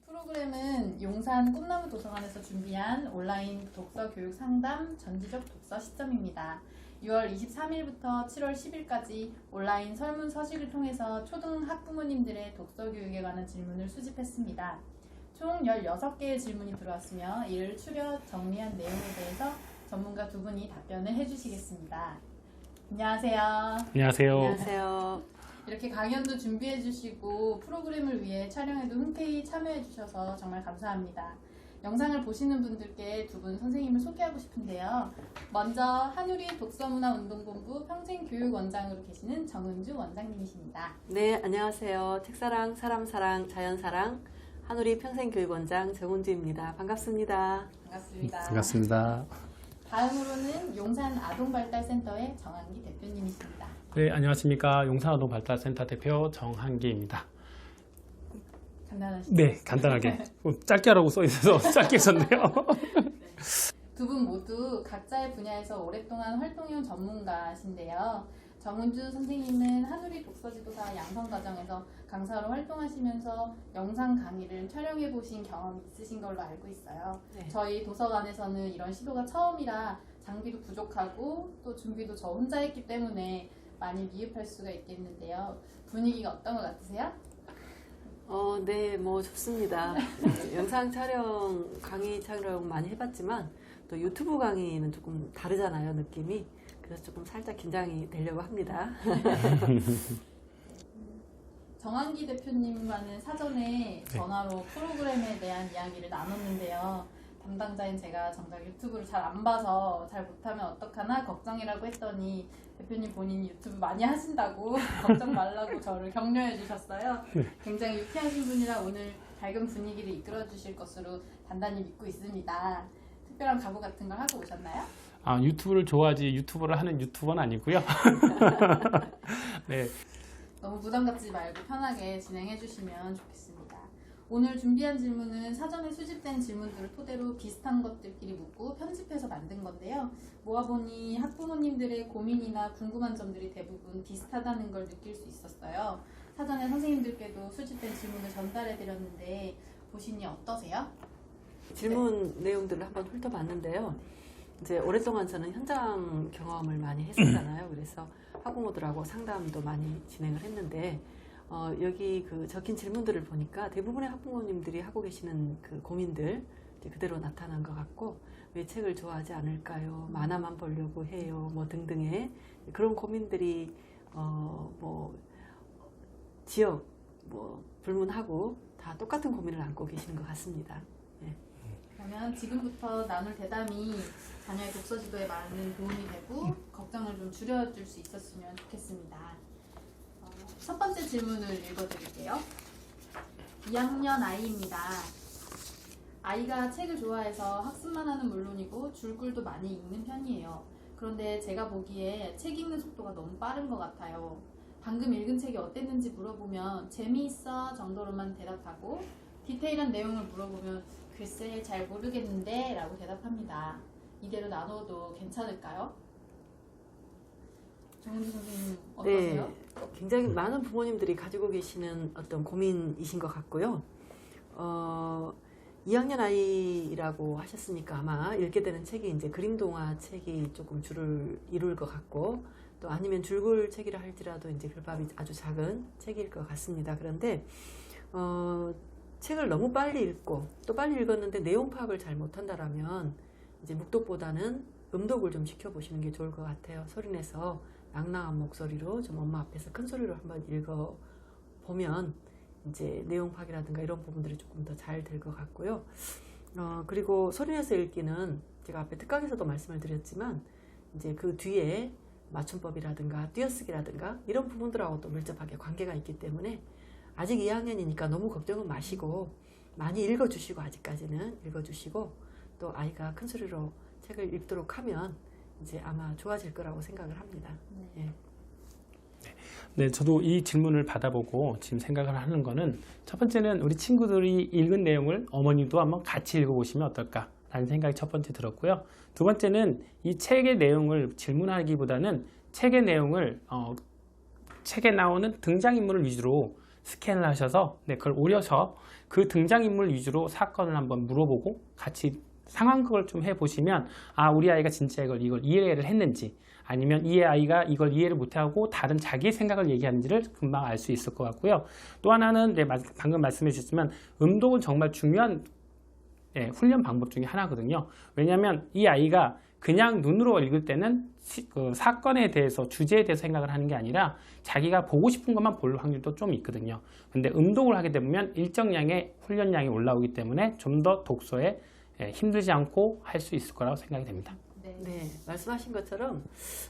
프로그램은 용산 꿈나무 도서관에서 준비한 온라인 독서 교육 상담 전지적 독서 시점입니다. 6월 23일부터 7월 10일까지 온라인 설문서식을 통해서 초등 학부모님들의 독서 교육에 관한 질문을 수집했습니다. 총 16개의 질문이 들어왔으며 이를 추려 정리한 내용에 대해서 전문가 두 분이 답변을 해주시겠습니다. 안녕하세요. 안녕하세요. 안녕하세요. 이렇게 강연도 준비해 주시고 프로그램을 위해 촬영에도 흔쾌히 참여해 주셔서 정말 감사합니다. 영상을 보시는 분들께 두 분 선생님을 소개하고 싶은데요. 먼저 한우리 독서문화운동본부 평생교육원장으로 계시는 정은주 원장님이십니다. 네, 안녕하세요. 책사랑, 사람사랑, 자연사랑 한우리 평생교육원장 정은주입니다. 반갑습니다. 반갑습니다. 반갑습니다. 다음으로는 용산 아동발달센터의 정한기 대표님이십니다. 네, 안녕하십니까. 용산아동발달센터 대표 정한기입니다. 간단하시죠? 네, 간단하게. 짧게 하라고 써 있어서 짧게 썼네요. 두 분 모두 각자의 분야에서 오랫동안 활동해온 전문가신데요. 정은주 선생님은 한우리 독서지도사 양성과정에서 강사로 활동하시면서 영상 강의를 촬영해 보신 경험이 있으신 걸로 알고 있어요. 네. 저희 도서관에서는 이런 시도가 처음이라 장비도 부족하고 또 준비도 저 혼자 했기 때문에 많이 미흡할 수가 있겠는데요. 분위기가 어떤 것 같으세요? 네, 뭐 좋습니다. 네, 영상 촬영, 강의 촬영 많이 해봤지만 또 유튜브 강의는 조금 다르잖아요, 느낌이. 그래서 조금 살짝 긴장이 되려고 합니다. 정한기 대표님과는 사전에 전화로 프로그램에 대한 이야기를 나눴는데요. 담당자인 제가 정작 유튜브를 잘 안 봐서 잘 못하면 어떡하나 걱정이라고 했더니 대표님 본인이 유튜브 많이 하신다고 걱정 말라고 저를 격려해 주셨어요. 굉장히 유쾌하신 분이라 오늘 밝은 분위기를 이끌어 주실 것으로 단단히 믿고 있습니다. 특별한 각오 같은 걸 하고 오셨나요? 아, 유튜브를 좋아하지 유튜버를 하는 유튜버는 아니고요. 네. 너무 부담 갖지 말고 편하게 진행해 주시면 좋겠습니다. 오늘 준비한 질문은 사전에 수집된 질문들을 토대로 비슷한 것들끼리 묻고 편집해서 만든 건데요. 모아보니 학부모님들의 고민이나 궁금한 점들이 대부분 비슷하다는 걸 느낄 수 있었어요. 사전에 선생님들께도 수집된 질문을 전달해 드렸는데 보시니 어떠세요? 질문 내용들을 한번 훑어봤는데요. 이제 오랫동안 저는 현장 경험을 많이 했었잖아요. 그래서 학부모들하고 상담도 많이 진행을 했는데 여기 그 적힌 질문들을 보니까 대부분의 학부모님들이 하고 계시는 그 고민들 이제 그대로 나타난 것 같고, 왜 책을 좋아하지 않을까요? 만화만 보려고 해요. 뭐 등등의 그런 고민들이 뭐 지역 뭐 불문하고 다 똑같은 고민을 안고 계시는 것 같습니다. 네. 그러면 지금부터 나눌 대담이 자녀의 독서 지도에 많은 도움이 되고 걱정을 좀 줄여줄 수 있었으면 좋겠습니다. 첫 번째 질문을 읽어드릴게요. 2학년 아이입니다. 아이가 책을 좋아해서 학습만 하는 물론이고 줄글도 많이 읽는 편이에요. 그런데 제가 보기에 책 읽는 속도가 너무 빠른 것 같아요. 방금 읽은 책이 어땠는지 물어보면 재미있어 정도로만 대답하고 디테일한 내용을 물어보면 글쎄 잘 모르겠는데 라고 대답합니다. 이대로 나눠도 괜찮을까요? 정은주 선생님 어떠세요? 네, 굉장히 많은 부모님들이 가지고 계시는 어떤 고민이신 것 같고요. 2학년 아이라고 하셨으니까 아마 읽게 되는 책이 이제 그림동화 책이 조금 주를 이룰 것 같고, 또 아니면 줄글 책이라 할지라도 이제 글밥이 아주 작은 책일 것 같습니다. 그런데 책을 너무 빨리 읽고 또 빨리 읽었는데 내용 파악을 잘 못한다라면 이제 묵독보다는 음독을 좀 시켜보시는 게 좋을 것 같아요. 소리내서 낭낭한 목소리로 좀 엄마 앞에서 큰 소리로 한번 읽어보면 이제 내용 파악이라든가 이런 부분들이 조금 더 잘 될 것 같고요. 그리고 소리내서 읽기는 제가 앞에 특강에서도 말씀을 드렸지만 이제 그 뒤에 맞춤법이라든가 띄어쓰기라든가 이런 부분들하고 또 밀접하게 관계가 있기 때문에 아직 2학년이니까 너무 걱정은 마시고 많이 읽어주시고, 아직까지는 읽어주시고, 또 아이가 큰 소리로 책을 읽도록 하면 이제 아마 좋아질 거라고 생각을 합니다. 예. 네, 저도 이 질문을 받아보고 지금 생각을 하는 거는, 첫 번째는 우리 친구들이 읽은 내용을 어머니도 한번 같이 읽어보시면 어떨까라는 생각이 첫 번째 들었고요. 두 번째는 이 책의 내용을 질문하기보다는 책의 내용을 책에 나오는 등장인물을 위주로 스캔을 하셔서 그걸 오려서 그 등장인물 위주로 사건을 한번 물어보고 같이 상황극을 좀 해보시면 우리 아이가 진짜 이걸 이해를 했는지 아니면 이 아이가 이걸 이해를 못하고 다른 자기 생각을 얘기하는지를 금방 알 수 있을 것 같고요. 또 하나는 방금 말씀해 주셨지만 음독은 정말 중요한 훈련 방법 중에 하나거든요. 왜냐하면 이 아이가 그냥 눈으로 읽을 때는 그 사건에 대해서 주제에 대해서 생각을 하는 게 아니라 자기가 보고 싶은 것만 볼 확률도 좀 있거든요. 근데 음독을 하게 되면 일정량의 훈련량이 올라오기 때문에 좀 더 독서에 힘들지 않고 할 수 있을 거라고 생각이 됩니다. 네, 말씀하신 것처럼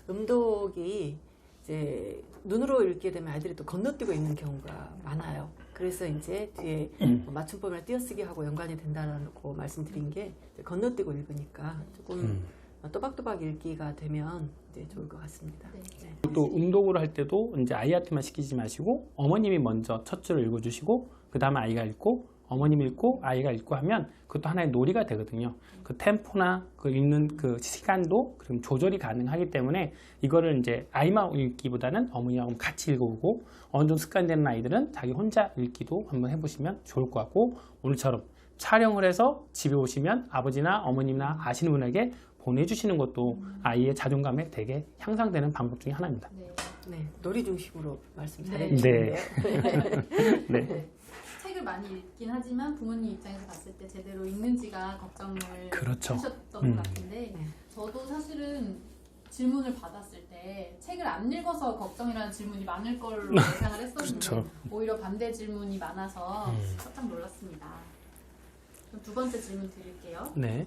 음독이 이제 눈으로 읽게 되면 아이들이 또 건너뛰고 있는 경우가 많아요. 그래서 이제 뒤에 맞춤법이나 띄어쓰기하고 연관이 된다라고 말씀드린 게 건너뛰고 읽으니까 조금 또박또박 읽기가 되면 이제 좋을 것 같습니다. 네. 또 음독을 할 때도 이제 아이한테만 시키지 마시고 어머님이 먼저 첫 줄을 읽어주시고 그 다음에 아이가 읽고 어머님이 읽고 아이가 읽고 하면 그것도 하나의 놀이가 되거든요. 그 템포나 그 읽는 그 시간도 그럼 조절이 가능하기 때문에 이거를 이제 아이만 읽기보다는 어머니하고 같이 읽어보고 어느 정도 습관되는 아이들은 자기 혼자 읽기도 한번 해보시면 좋을 것 같고 오늘처럼 촬영을 해서 집에 오시면 아버지나 어머님이나 아시는 분에게 보내주시는 것도 아이의 자존감에 되게 향상되는 방법 중에 하나입니다. 네, 놀이 중심으로 말씀 네. 잘해주시는데요. 네. 책을 많이 읽긴 하지만 부모님 입장에서 봤을 때 제대로 읽는지가 걱정을 그렇죠. 하셨던 것 같은데 네. 저도 사실은 질문을 받았을 때 책을 안 읽어서 걱정이라는 질문이 많을 걸로 예상을 했었는데 그렇죠. 오히려 반대 질문이 많아서 깜짝 놀랐습니다. 그럼 두 번째 질문 드릴게요. 네.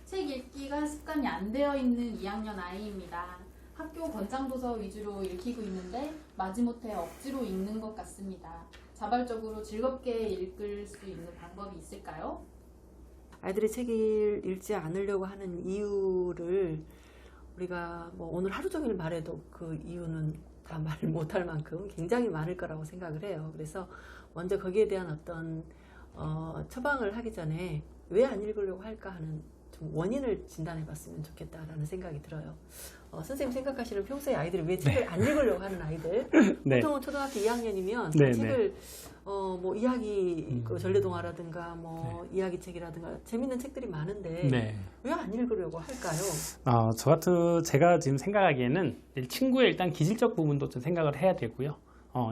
책 읽기가 습관이 안 되어 있는 2학년 아이입니다. 학교 권장도서 위주로 읽히고 있는데 마지못해 억지로 읽는 것 같습니다. 자발적으로 즐겁게 읽을 수 있는 방법이 있을까요? 아이들이 책을 읽지 않으려고 하는 이유를 우리가 뭐 오늘 하루 종일 말해도 그 이유는 다 말을 못할 만큼 굉장히 많을 거라고 생각을 해요. 그래서 먼저 거기에 대한 어떤 처방을 하기 전에 왜 안 읽으려고 할까 하는 좀 원인을 진단해 봤으면 좋겠다라는 생각이 들어요. 선생님 생각하시는 평소에 아이들이 왜 책을 안 읽으려고 하는 아이들? 네. 보통은 초등학교 2학년이면 네, 책을 뭐 이야기 그 전래동화라든가 뭐 이야기책이라든가 재밌는 책들이 많은데 네. 왜 안 읽으려고 할까요? 제가 지금 생각하기에는 친구의 일단 기질적 부분도 좀 생각을 해야 되고요.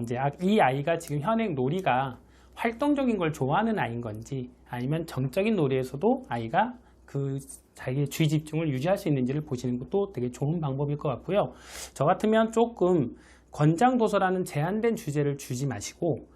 이제 이 아이가 지금 현행 놀이가 활동적인 걸 좋아하는 아이인 건지 아니면 정적인 놀이에서도 아이가 그 자기의 주의 집중을 유지할 수 있는지를 보시는 것도 되게 좋은 방법일 것 같고요. 저 같으면 조금 권장도서라는 제한된 주제를 주지 마시고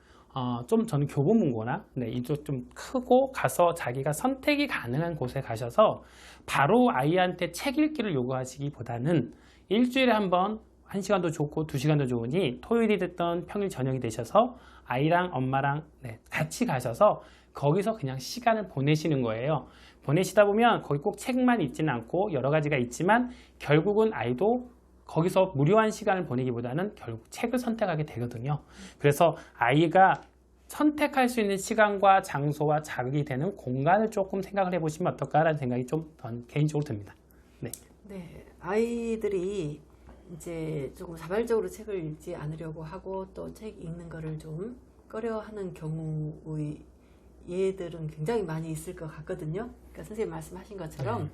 좀 저는 교보문고나 이쪽 좀 크고 가서 자기가 선택이 가능한 곳에 가셔서 바로 아이한테 책 읽기를 요구하시기보다는 일주일에 한 번 1시간도 좋고 2시간도 좋으니 토요일이 됐던 평일 저녁이 되셔서 아이랑 엄마랑 같이 가셔서 거기서 그냥 시간을 보내시는 거예요. 보내시다 보면 거기 꼭 책만 있지는 않고 여러 가지가 있지만 결국은 아이도 거기서 무료한 시간을 보내기보다는 결국 책을 선택하게 되거든요. 그래서 아이가 선택할 수 있는 시간과 장소와 자극이 되는 공간을 조금 생각을 해보시면 어떨까라는 생각이 좀 개인적으로 듭니다. 네. 네, 아이들이 이제 조금 자발적으로 책을 읽지 않으려고 하고 또 책 읽는 거를 좀 꺼려하는 경우의 얘들은 굉장히 많이 있을 것 같거든요. 그러니까 선생님 말씀하신 것처럼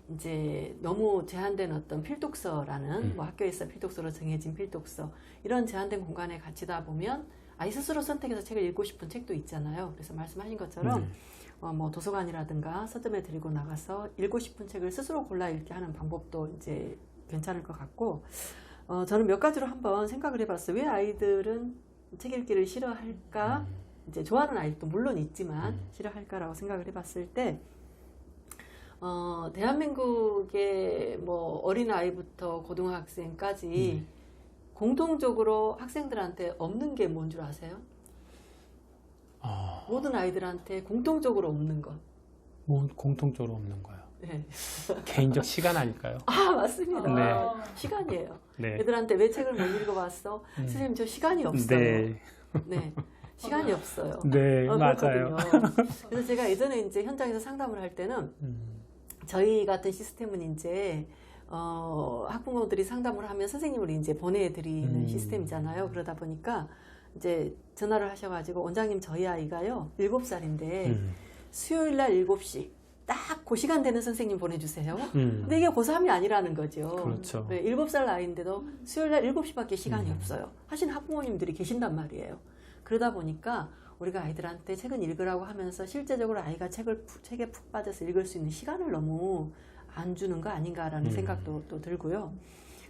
이제 너무 제한된 어떤 필독서라는 뭐 학교에서 필독서로 정해진 필독서 이런 제한된 공간에 갇히다 보면 아이 스스로 선택해서 책을 읽고 싶은 책도 있잖아요. 그래서 말씀하신 것처럼 뭐 도서관이라든가 서점에 들고 나가서 읽고 싶은 책을 스스로 골라 읽게 하는 방법도 이제 괜찮을 것 같고 저는 몇 가지로 한번 생각을 해봤어요. 왜 아이들은 책 읽기를 싫어할까? 이제 좋아하는 아이도 물론 있지만 싫어할까라고 생각을 해봤을 때 대한민국의 뭐 어린 아이부터 고등학생까지 공통적으로 학생들한테 없는 게 뭔 줄 아세요? 모든 아이들한테 공통적으로 없는 것. 뭐 공통적으로 없는 거예요. 네. 개인적 시간 아닐까요? 맞습니다. 네. 시간이에요. 네. 애들한테 왜 책을 못 읽어봤어? 선생님 저 시간이 없어요. 네. 네. 시간이 없어요. 네, 그렇거든요. 맞아요. 그래서 제가 예전에 이제 현장에서 상담을 할 때는 저희 같은 시스템은 이제 학부모들이 상담을 하면 선생님을 이제 보내드리는 시스템이잖아요. 그러다 보니까 이제 전화를 하셔가지고 원장님 저희 아이가요 7살인데 수요일 날 7시 딱 그 시간 되는 선생님 보내주세요. 근데 이게 고3이 아니라는 거죠. 그렇죠. 7살 나이인데도 수요일 날 7시밖에 시간이 없어요. 하신 학부모님들이 계신단 말이에요. 그러다 보니까 우리가 아이들한테 책은 읽으라고 하면서 실제적으로 아이가 책에 푹 빠져서 읽을 수 있는 시간을 너무 안 주는 거 아닌가라는 생각도 또 들고요.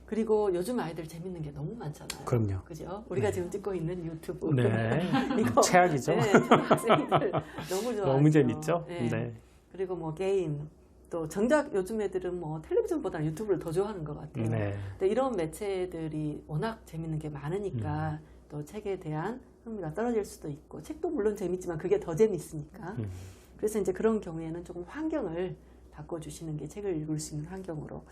그리고 요즘 아이들 재밌는 게 너무 많잖아요. 그럼요. 그죠? 우리가 지금 찍고 있는 유튜브. 네. 이거 최악이죠. 네, 초등학생들 너무 좋아하죠. 너무 재밌죠? 네. 네. 그리고 뭐 게임. 또 정작 요즘 애들은 뭐 텔레비전보다 유튜브를 더 좋아하는 것 같아요. 네. 근데 이런 매체들이 워낙 재밌는 게 많으니까 또 책에 대한 흥미가 떨어질 수도 있고 책도 물론 재밌지만 그게 더 재밌으니까 그래서 이제 그런 경우에는 조금 환경을 바꿔주시는 게 책을 읽을 수 있는 환경으로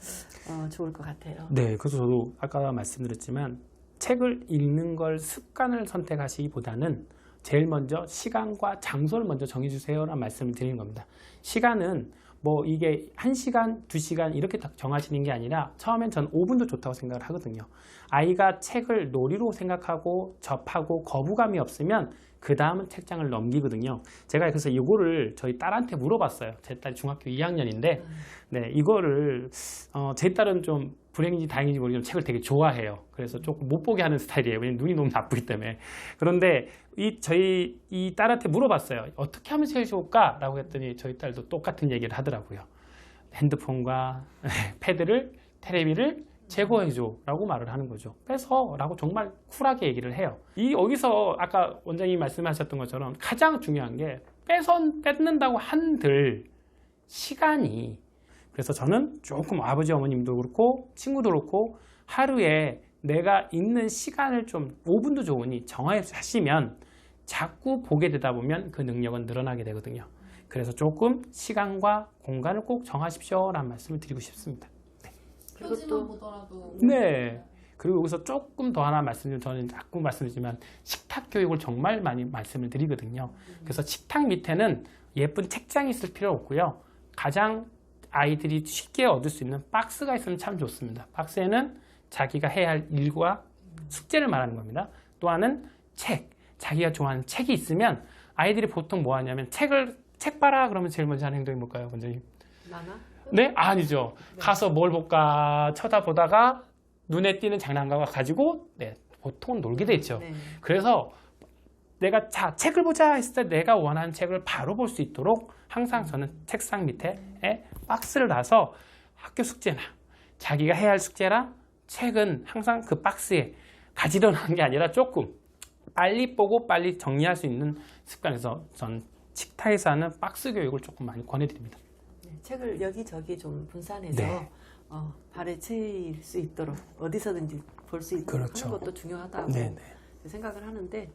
좋을 것 같아요. 네, 그래서 저도 아까 말씀드렸지만 책을 읽는 걸 습관을 선택하시기보다는 제일 먼저 시간과 장소를 먼저 정해주세요라는 말씀을 드리는 겁니다. 시간은 뭐 이게 1시간, 2시간 이렇게 딱 정하시는 게 아니라 처음엔 전 5분도 좋다고 생각을 하거든요. 아이가 책을 놀이로 생각하고 접하고 거부감이 없으면 그 다음은 책장을 넘기거든요. 제가 그래서 이거를 저희 딸한테 물어봤어요. 제 딸이 중학교 2학년인데 네, 이거를 제 딸은 좀 불행인지 다행인지 모르겠지만 책을 되게 좋아해요. 그래서 조금 못 보게 하는 스타일이에요. 왜냐면 눈이 너무 나쁘기 때문에. 그런데 저희 이 딸한테 물어봤어요. 어떻게 하면 제일 좋을까? 라고 했더니 저희 딸도 똑같은 얘기를 하더라고요. 핸드폰과 패드를, 테레비를 제거해줘 라고 말을 하는 거죠. 빼서 라고 정말 쿨하게 얘기를 해요. 여기서 아까 원장님이 말씀하셨던 것처럼 가장 중요한 게 뺏는다고 한들 시간이, 그래서 저는 조금 아버지 어머님도 그렇고 친구도 그렇고 하루에 내가 있는 시간을 좀 5분도 좋으니 정하시면 자꾸 보게 되다 보면 그 능력은 늘어나게 되거든요. 그래서 조금 시간과 공간을 꼭 정하십시오 라는 말씀을 드리고 싶습니다. 표지만 보더라도 네. 그리고 여기서 조금 더 하나 말씀드리면, 저는 자꾸 말씀드리지만 식탁 교육을 정말 많이 말씀을 드리거든요. 그래서 식탁 밑에는 예쁜 책장이 있을 필요 없고요. 가장 아이들이 쉽게 얻을 수 있는 박스가 있으면 참 좋습니다. 박스에는 자기가 해야 할 일과 숙제를 말하는 겁니다. 또 하나는 자기가 좋아하는 책이 있으면 아이들이 보통 뭐 하냐면 책 봐라 그러면 제일 먼저 하는 행동이 뭘까요, 원장님? 만화? 네? 아니죠. 가서 뭘 볼까 쳐다보다가 눈에 띄는 장난감을 가지고 보통 놀게 되죠. 네. 그래서 내가 책을 보자 했을 때 내가 원하는 책을 바로 볼 수 있도록 항상 저는 책상 밑에 박스를 놔서 학교 숙제나 자기가 해야 할 숙제나 책은 항상 그 박스에 가지려 하는 게 아니라 조금 빨리 보고 빨리 정리할 수 있는 습관에서 전 식탁에서 하는 박스 교육을 조금 많이 권해드립니다. 네, 책을 여기저기 좀 분산해서 네. 발에 채일 수 있도록 어디서든지 볼 수 있도록 그렇죠. 하는 것도 중요하다고 네, 생각을 하는데,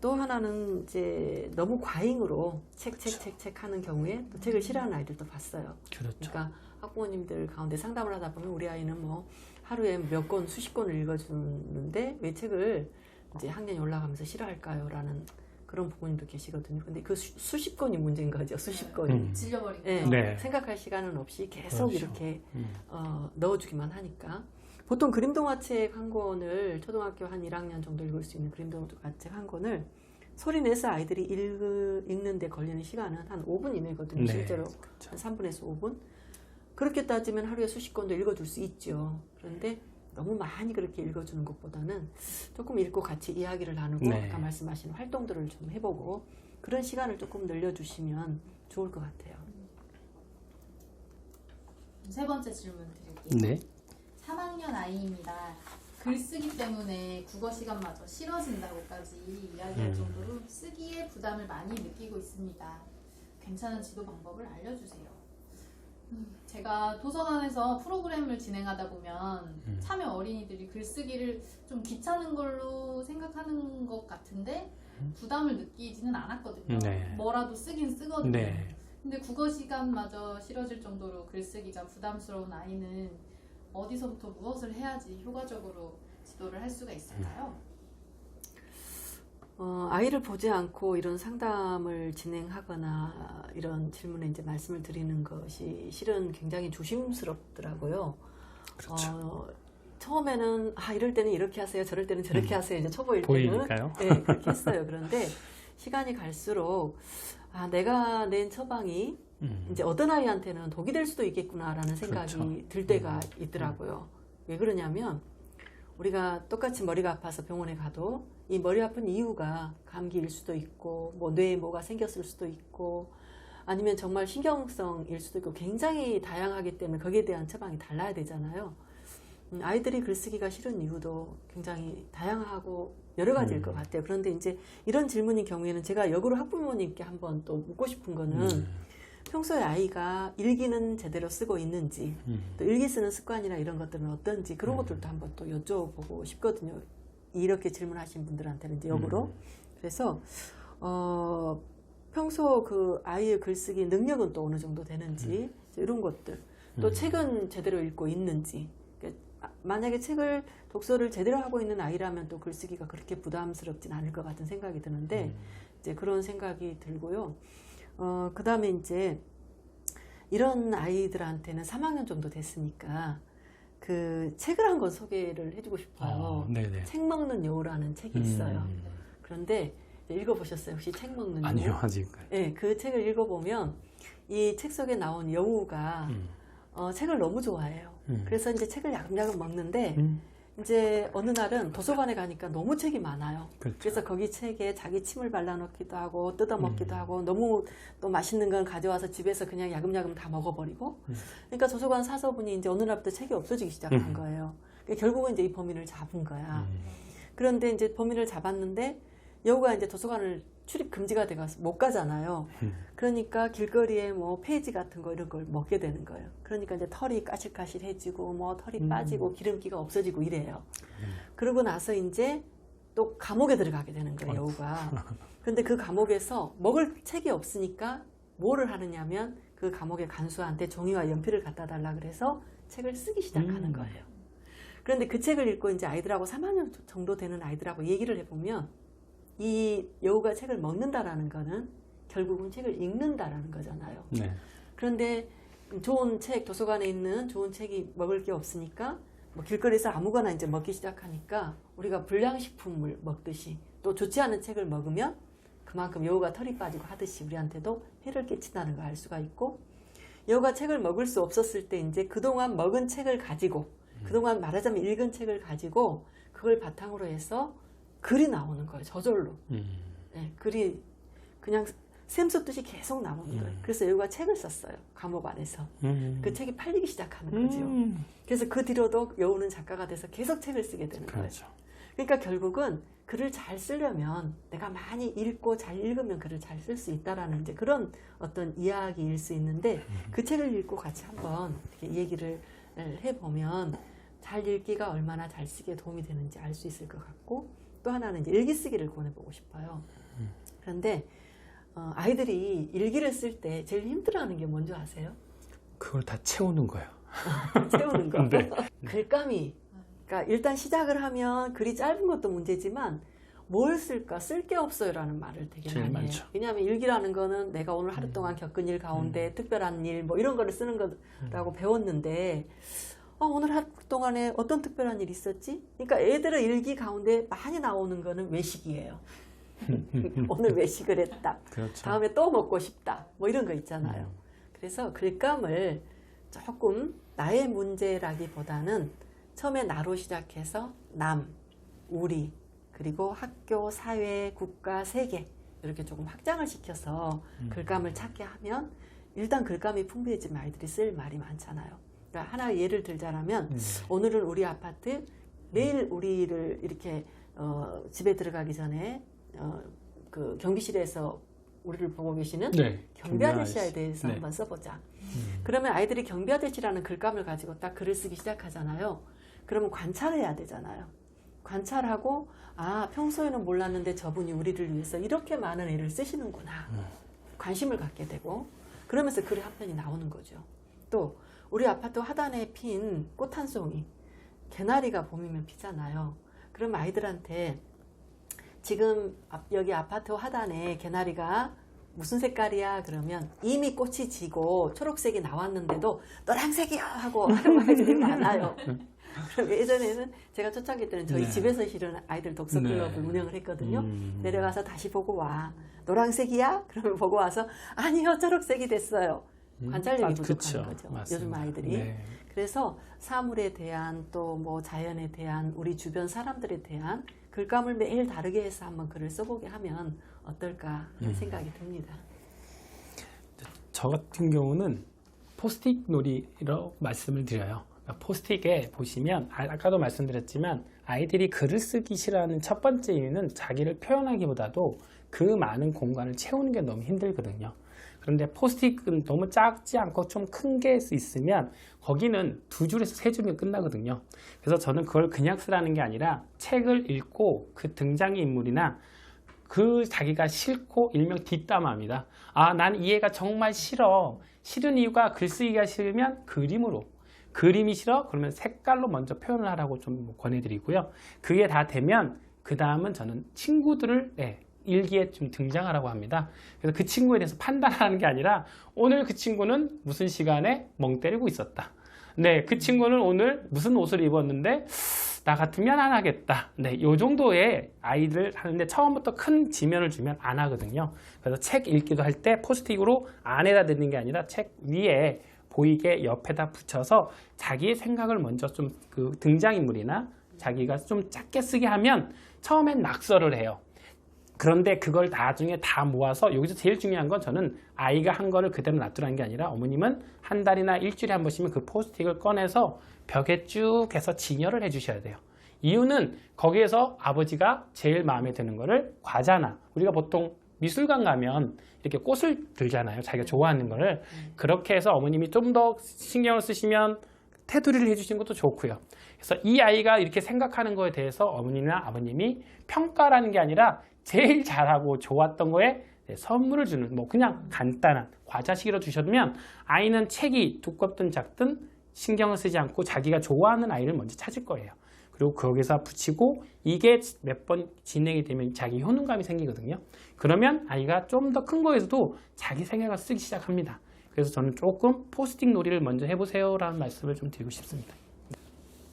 또 하나는 이제 너무 과잉으로 책 하는 경우에 또 책을 싫어하는 아이들도 봤어요. 그렇죠. 그러니까 학부모님들 가운데 상담을 하다 보면 우리 아이는 뭐 하루에 몇 권, 수십 권을 읽어주는데 왜 책을 이제 학년이 올라가면서 싫어할까요? 라는 그런 부모님도 계시거든요. 근데 그 수십 권이 문제인 거죠. 수십 권이. 질려버리고 네, 네. 생각할 시간은 없이 계속 그렇죠. 이렇게 넣어주기만 하니까. 보통 그림동화책 한 권을 초등학교 한 1학년 정도 읽을 수 있는 그림동화책 한 권을 소리 내서 아이들이 읽는데 걸리는 시간은 한 5분 이내거든요. 네, 실제로 그렇죠. 한 3분에서 5분. 그렇게 따지면 하루에 수십 권도 읽어줄 수 있죠. 그런데 너무 많이 그렇게 읽어주는 것보다는 조금 읽고 같이 이야기를 나누고 네. 아까 말씀하신 활동들을 좀 해보고 그런 시간을 조금 늘려주시면 좋을 것 같아요. 세 번째 질문 드릴게요. 네. 3학년 아이입니다. 글쓰기 때문에 국어 시간마저 싫어진다고까지 이야기할 정도로 쓰기에 부담을 많이 느끼고 있습니다. 괜찮은 지도 방법을 알려주세요. 제가 도서관에서 프로그램을 진행하다 보면 참여 어린이들이 글쓰기를 좀 귀찮은 걸로 생각하는 것 같은데 부담을 느끼지는 않았거든요. 네. 뭐라도 쓰긴 쓰거든요. 네. 근데 국어 시간마저 싫어질 정도로 글쓰기가 부담스러운 아이는 어디서부터 무엇을 해야지 효과적으로 지도를 할 수가 있을까요? 아이를 보지 않고 이런 상담을 진행하거나 이런 질문에 이제 말씀을 드리는 것이 실은 굉장히 조심스럽더라고요. 그렇죠. 처음에는 이럴 때는 이렇게 하세요, 저럴 때는 저렇게 하세요. 이제 초보일 때는 보이니까요. 네, 그렇게 했어요. 그런데 시간이 갈수록 내가 낸 처방이 이제 어떤 아이한테는 독이 될 수도 있겠구나라는 생각이 그렇죠. 들 때가 있더라고요. 왜 그러냐면 우리가 똑같이 머리가 아파서 병원에 가도 이 머리 아픈 이유가 감기일 수도 있고 뭐 뇌에 뭐가 생겼을 수도 있고 아니면 정말 신경성일 수도 있고 굉장히 다양하기 때문에 거기에 대한 처방이 달라야 되잖아요. 아이들이 글쓰기가 싫은 이유도 굉장히 다양하고 여러 가지일 것 같아요. 그런데 이제 이런 질문인 경우에는 제가 역으로 학부모님께 한번 또 묻고 싶은 거는 평소에 아이가 일기는 제대로 쓰고 있는지 또 일기 쓰는 습관이나 이런 것들은 어떤지 그런 것들도 한번 또 여쭤보고 싶거든요. 이렇게 질문하신 분들한테는 이제 역으로. 그래서 평소 그 아이의 글쓰기 능력은 또 어느 정도 되는지 이런 것들 또 책은 제대로 읽고 있는지 만약에 독서를 제대로 하고 있는 아이라면 또 글쓰기가 그렇게 부담스럽진 않을 것 같은 생각이 드는데 이제 그런 생각이 들고요. 그 다음에 이제 이런 아이들한테는 3학년 정도 됐으니까 그 책을 한 권 소개를 해주고 싶어요. 네네. 책 먹는 여우라는 책이 있어요. 그런데 읽어보셨어요? 혹시 책 먹는 여우? 아니요, 아직. 네, 그 책을 읽어보면 이 책 속에 나온 여우가 책을 너무 좋아해요. 그래서 이제 책을 야금야금 먹는데 이제 어느 날은 도서관에 가니까 너무 책이 많아요. 그렇죠. 그래서 거기 책에 자기 침을 발라놓기도 하고 뜯어먹기도 하고 너무 또 맛있는 건 가져와서 집에서 그냥 야금야금 다 먹어버리고 그러니까 도서관 사서분이 이제 어느 날부터 책이 없어지기 시작한 거예요. 그러니까 결국은 이제 이 범인을 잡은 거야. 그런데 이제 범인을 잡았는데 여우가 이제 도서관을 출입 금지가 돼가서 못 가잖아요. 그러니까 길거리에 뭐 페이지 같은 거 이런 걸 먹게 되는 거예요. 그러니까 이제 털이 까실까실해지고 뭐 털이 빠지고 기름기가 없어지고 이래요. 그러고 나서 이제 또 감옥에 들어가게 되는 거예요, 여우가. 그런데 그 감옥에서 먹을 책이 없으니까 뭐를 하느냐면 그 감옥의 간수한테 종이와 연필을 갖다 달라 그래서 책을 쓰기 시작하는 거예요. 그런데 그 책을 읽고 이제 아이들하고 3학년 정도 되는 아이들하고 얘기를 해보면 이 여우가 책을 먹는다라는 거는 결국은 책을 읽는다라는 거잖아요. 네. 그런데 좋은 책, 도서관에 있는 좋은 책이 먹을 게 없으니까 뭐 길거리에서 아무거나 이제 먹기 시작하니까 우리가 불량식품을 먹듯이 또 좋지 않은 책을 먹으면 그만큼 여우가 털이 빠지고 하듯이 우리한테도 해를 끼친다는 걸 알 수가 있고 여우가 책을 먹을 수 없었을 때 이제 그동안 먹은 책을 가지고 그동안 말하자면 읽은 책을 가지고 그걸 바탕으로 해서 글이 나오는 거예요. 저절로. 네, 글이 그냥 샘솟듯이 계속 나오는 거예요. 그래서 여우가 책을 썼어요. 감옥 안에서. 그 책이 팔리기 시작하는 거죠. 그래서 그 뒤로도 여우는 작가가 돼서 계속 책을 쓰게 되는 그렇죠. 거예요. 그러니까 결국은 글을 잘 쓰려면 내가 많이 읽고 잘 읽으면 글을 잘 쓸 수 있다라는 이제 그런 어떤 이야기일 수 있는데 그 책을 읽고 같이 한번 이렇게 얘기를 해보면 잘 읽기가 얼마나 잘 쓰기에 도움이 되는지 알 수 있을 것 같고 또 하나는 이제 일기 쓰기를 권해보고 싶어요. 그런데 아이들이 일기를 쓸 때 제일 힘들어하는 게 뭔지 아세요? 그걸 다 채우는 거예요. 채우는 거. 네. 글감이. 그러니까 일단 시작을 하면 글이 짧은 것도 문제지만 뭘 쓸까? 쓸 게 없어요라는 말을 되게 제일 많이 해요. 많죠. 왜냐하면 일기라는 거는 내가 오늘 하루 동안 겪은 일 가운데 특별한 일 뭐 이런 거를 쓰는 거라고 배웠는데 오늘 하루 동안에 어떤 특별한 일이 있었지? 그러니까 애들의 일기 가운데 많이 나오는 거는 외식이에요. 오늘 외식을 했다. 그렇죠. 다음에 또 먹고 싶다. 뭐 이런 거 있잖아요. 그래서 글감을 조금 나의 문제라기보다는 처음에 나로 시작해서 남, 우리, 그리고 학교, 사회, 국가, 세계 이렇게 조금 확장을 시켜서 글감을 찾게 하면 일단 글감이 풍부해지면 아이들이 쓸 말이 많잖아요. 그러니까 하나 예를 들자면 오늘은 우리 아파트, 매일 우리를 이렇게 집에 들어가기 전에 그 경비실에서 우리를 보고 계시는 네, 경비 아저씨에 대해서 네. 한번 써보자. 그러면 아이들이 경비 아저씨라는 글감을 가지고 딱 글을 쓰기 시작하잖아요. 그러면 관찰해야 되잖아요. 관찰하고 평소에는 몰랐는데 저분이 우리를 위해서 이렇게 많은 애를 쓰시는구나. 관심을 갖게 되고 그러면서 글이 한 편이 나오는 거죠. 또 우리 아파트 화단에 핀 꽃 한 송이, 개나리가 봄이면 피잖아요. 그럼 아이들한테 지금 여기 아파트 화단에 개나리가 무슨 색깔이야? 그러면 이미 꽃이 지고 초록색이 나왔는데도 노란색이야! 하고 하는 아이들이 많아요. 그럼 예전에는 제가 초창기 때는 저희 네. 집에서 실은 아이들 독서 클럽을 네. 운영을 했거든요. 내려가서 다시 보고 와. 노란색이야? 그러면 보고 와서 아니요, 초록색이 됐어요. 관찰력이 부족한 그쵸. 거죠. 맞습니다. 요즘 아이들이. 네. 그래서 사물에 대한 또 뭐 자연에 대한 우리 주변 사람들에 대한 글감을 매일 다르게 해서 한번 글을 써보게 하면 어떨까 하는 생각이 듭니다. 저 같은 경우는 포스트잇 놀이로 말씀을 드려요. 그러니까 포스트잇에 보시면 아까도 말씀드렸지만 아이들이 글을 쓰기 싫어하는 첫 번째 이유는 자기를 표현하기보다도 그 많은 공간을 채우는 게 너무 힘들거든요. 그런데 포스트잇은 너무 작지 않고 좀 큰 게 있으면 거기는 2줄에서 3줄이면 끝나거든요. 그래서 저는 그걸 그냥 쓰라는 게 아니라 책을 읽고 그 등장인물이나 그 자기가 싫고 일명 뒷담화입니다. 아, 난 이 애가 정말 싫어. 싫은 이유가 글쓰기가 싫으면 그림으로. 그림이 싫어? 그러면 색깔로 먼저 표현을 하라고 좀 권해드리고요. 그게 다 되면 그 다음은 저는 친구들을 일기에 좀 등장하라고 합니다. 그래서 그 친구에 대해서 판단하는 게 아니라 오늘 그 친구는 무슨 시간에 멍 때리고 있었다. 네, 그 친구는 오늘 무슨 옷을 입었는데 나 같으면 안 하겠다. 네, 요 정도의 아이들 하는데 처음부터 큰 지면을 주면 안 하거든요. 그래서 책 읽기도 할 때 포스트잇으로 안에다 넣는 게 아니라 책 위에 보이게 옆에다 붙여서 자기의 생각을 먼저 좀 그 등장인물이나 자기가 좀 작게 쓰게 하면 처음엔 낙서를 해요. 그런데 그걸 나중에 다 모아서 여기서 제일 중요한 건 저는 아이가 한 거를 그대로 놔두라는 게 아니라 어머님은 한 달이나 일주일에 한 번씩은 그 포스트잇을 꺼내서 벽에 쭉 해서 진열을 해 주셔야 돼요. 이유는 거기에서 아버지가 제일 마음에 드는 거를 과자나 우리가 보통 미술관 가면 이렇게 꽃을 들잖아요. 자기가 좋아하는 거를. 그렇게 해서 어머님이 좀 더 신경을 쓰시면 테두리를 해주시는 것도 좋고요. 그래서 이 아이가 이렇게 생각하는 거에 대해서 어머니나 아버님이 평가라는 게 아니라 제일 잘하고 좋았던 거에 선물을 주는 뭐 그냥 간단한 과자식으로 주셨으면 아이는 책이 두껍든 작든 신경을 쓰지 않고 자기가 좋아하는 아이를 먼저 찾을 거예요. 그리고 거기서 붙이고 이게 몇 번 진행이 되면 자기 효능감이 생기거든요. 그러면 아이가 좀 더 큰 거에서도 자기 생각을 쓰기 시작합니다. 그래서 저는 조금 포스팅 놀이를 먼저 해보세요 라는 말씀을 좀 드리고 싶습니다.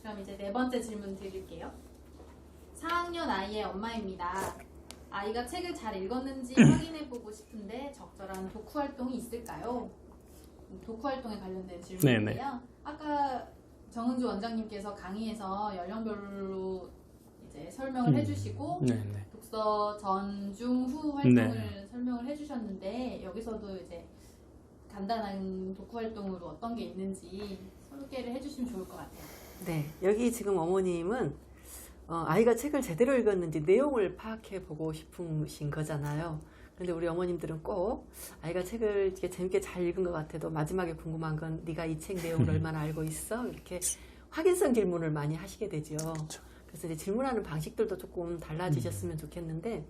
그럼 이제 4번째 질문 드릴게요. 4학년 아이의 엄마입니다. 아이가 책을 잘 읽었는지 확인해보고 싶은데 적절한 독후 활동이 있을까요? 독후 활동에 관련된 질문인데요. 네네. 아까 정은주 원장님께서 강의에서 연령별로 이제 설명을 해주시고 네네. 독서 전, 중, 후 활동을 네. 설명을 해주셨는데 여기서도 이제 간단한 독후 활동으로 어떤 게 있는지 소개를 해주시면 좋을 것 같아요. 네, 여기 지금 어머님은 아이가 책을 제대로 읽었는지 내용을 파악해 보고 싶으신 거잖아요. 근데 우리 어머님들은 꼭 아이가 책을 이렇게 재밌게 잘 읽은 것 같아도 마지막에 궁금한 건 네가 이 책 내용을 얼마나 알고 있어? 이렇게 확인성 질문을 많이 하시게 되죠. 그렇죠. 그래서 이제 질문하는 방식들도 조금 달라지셨으면 좋겠는데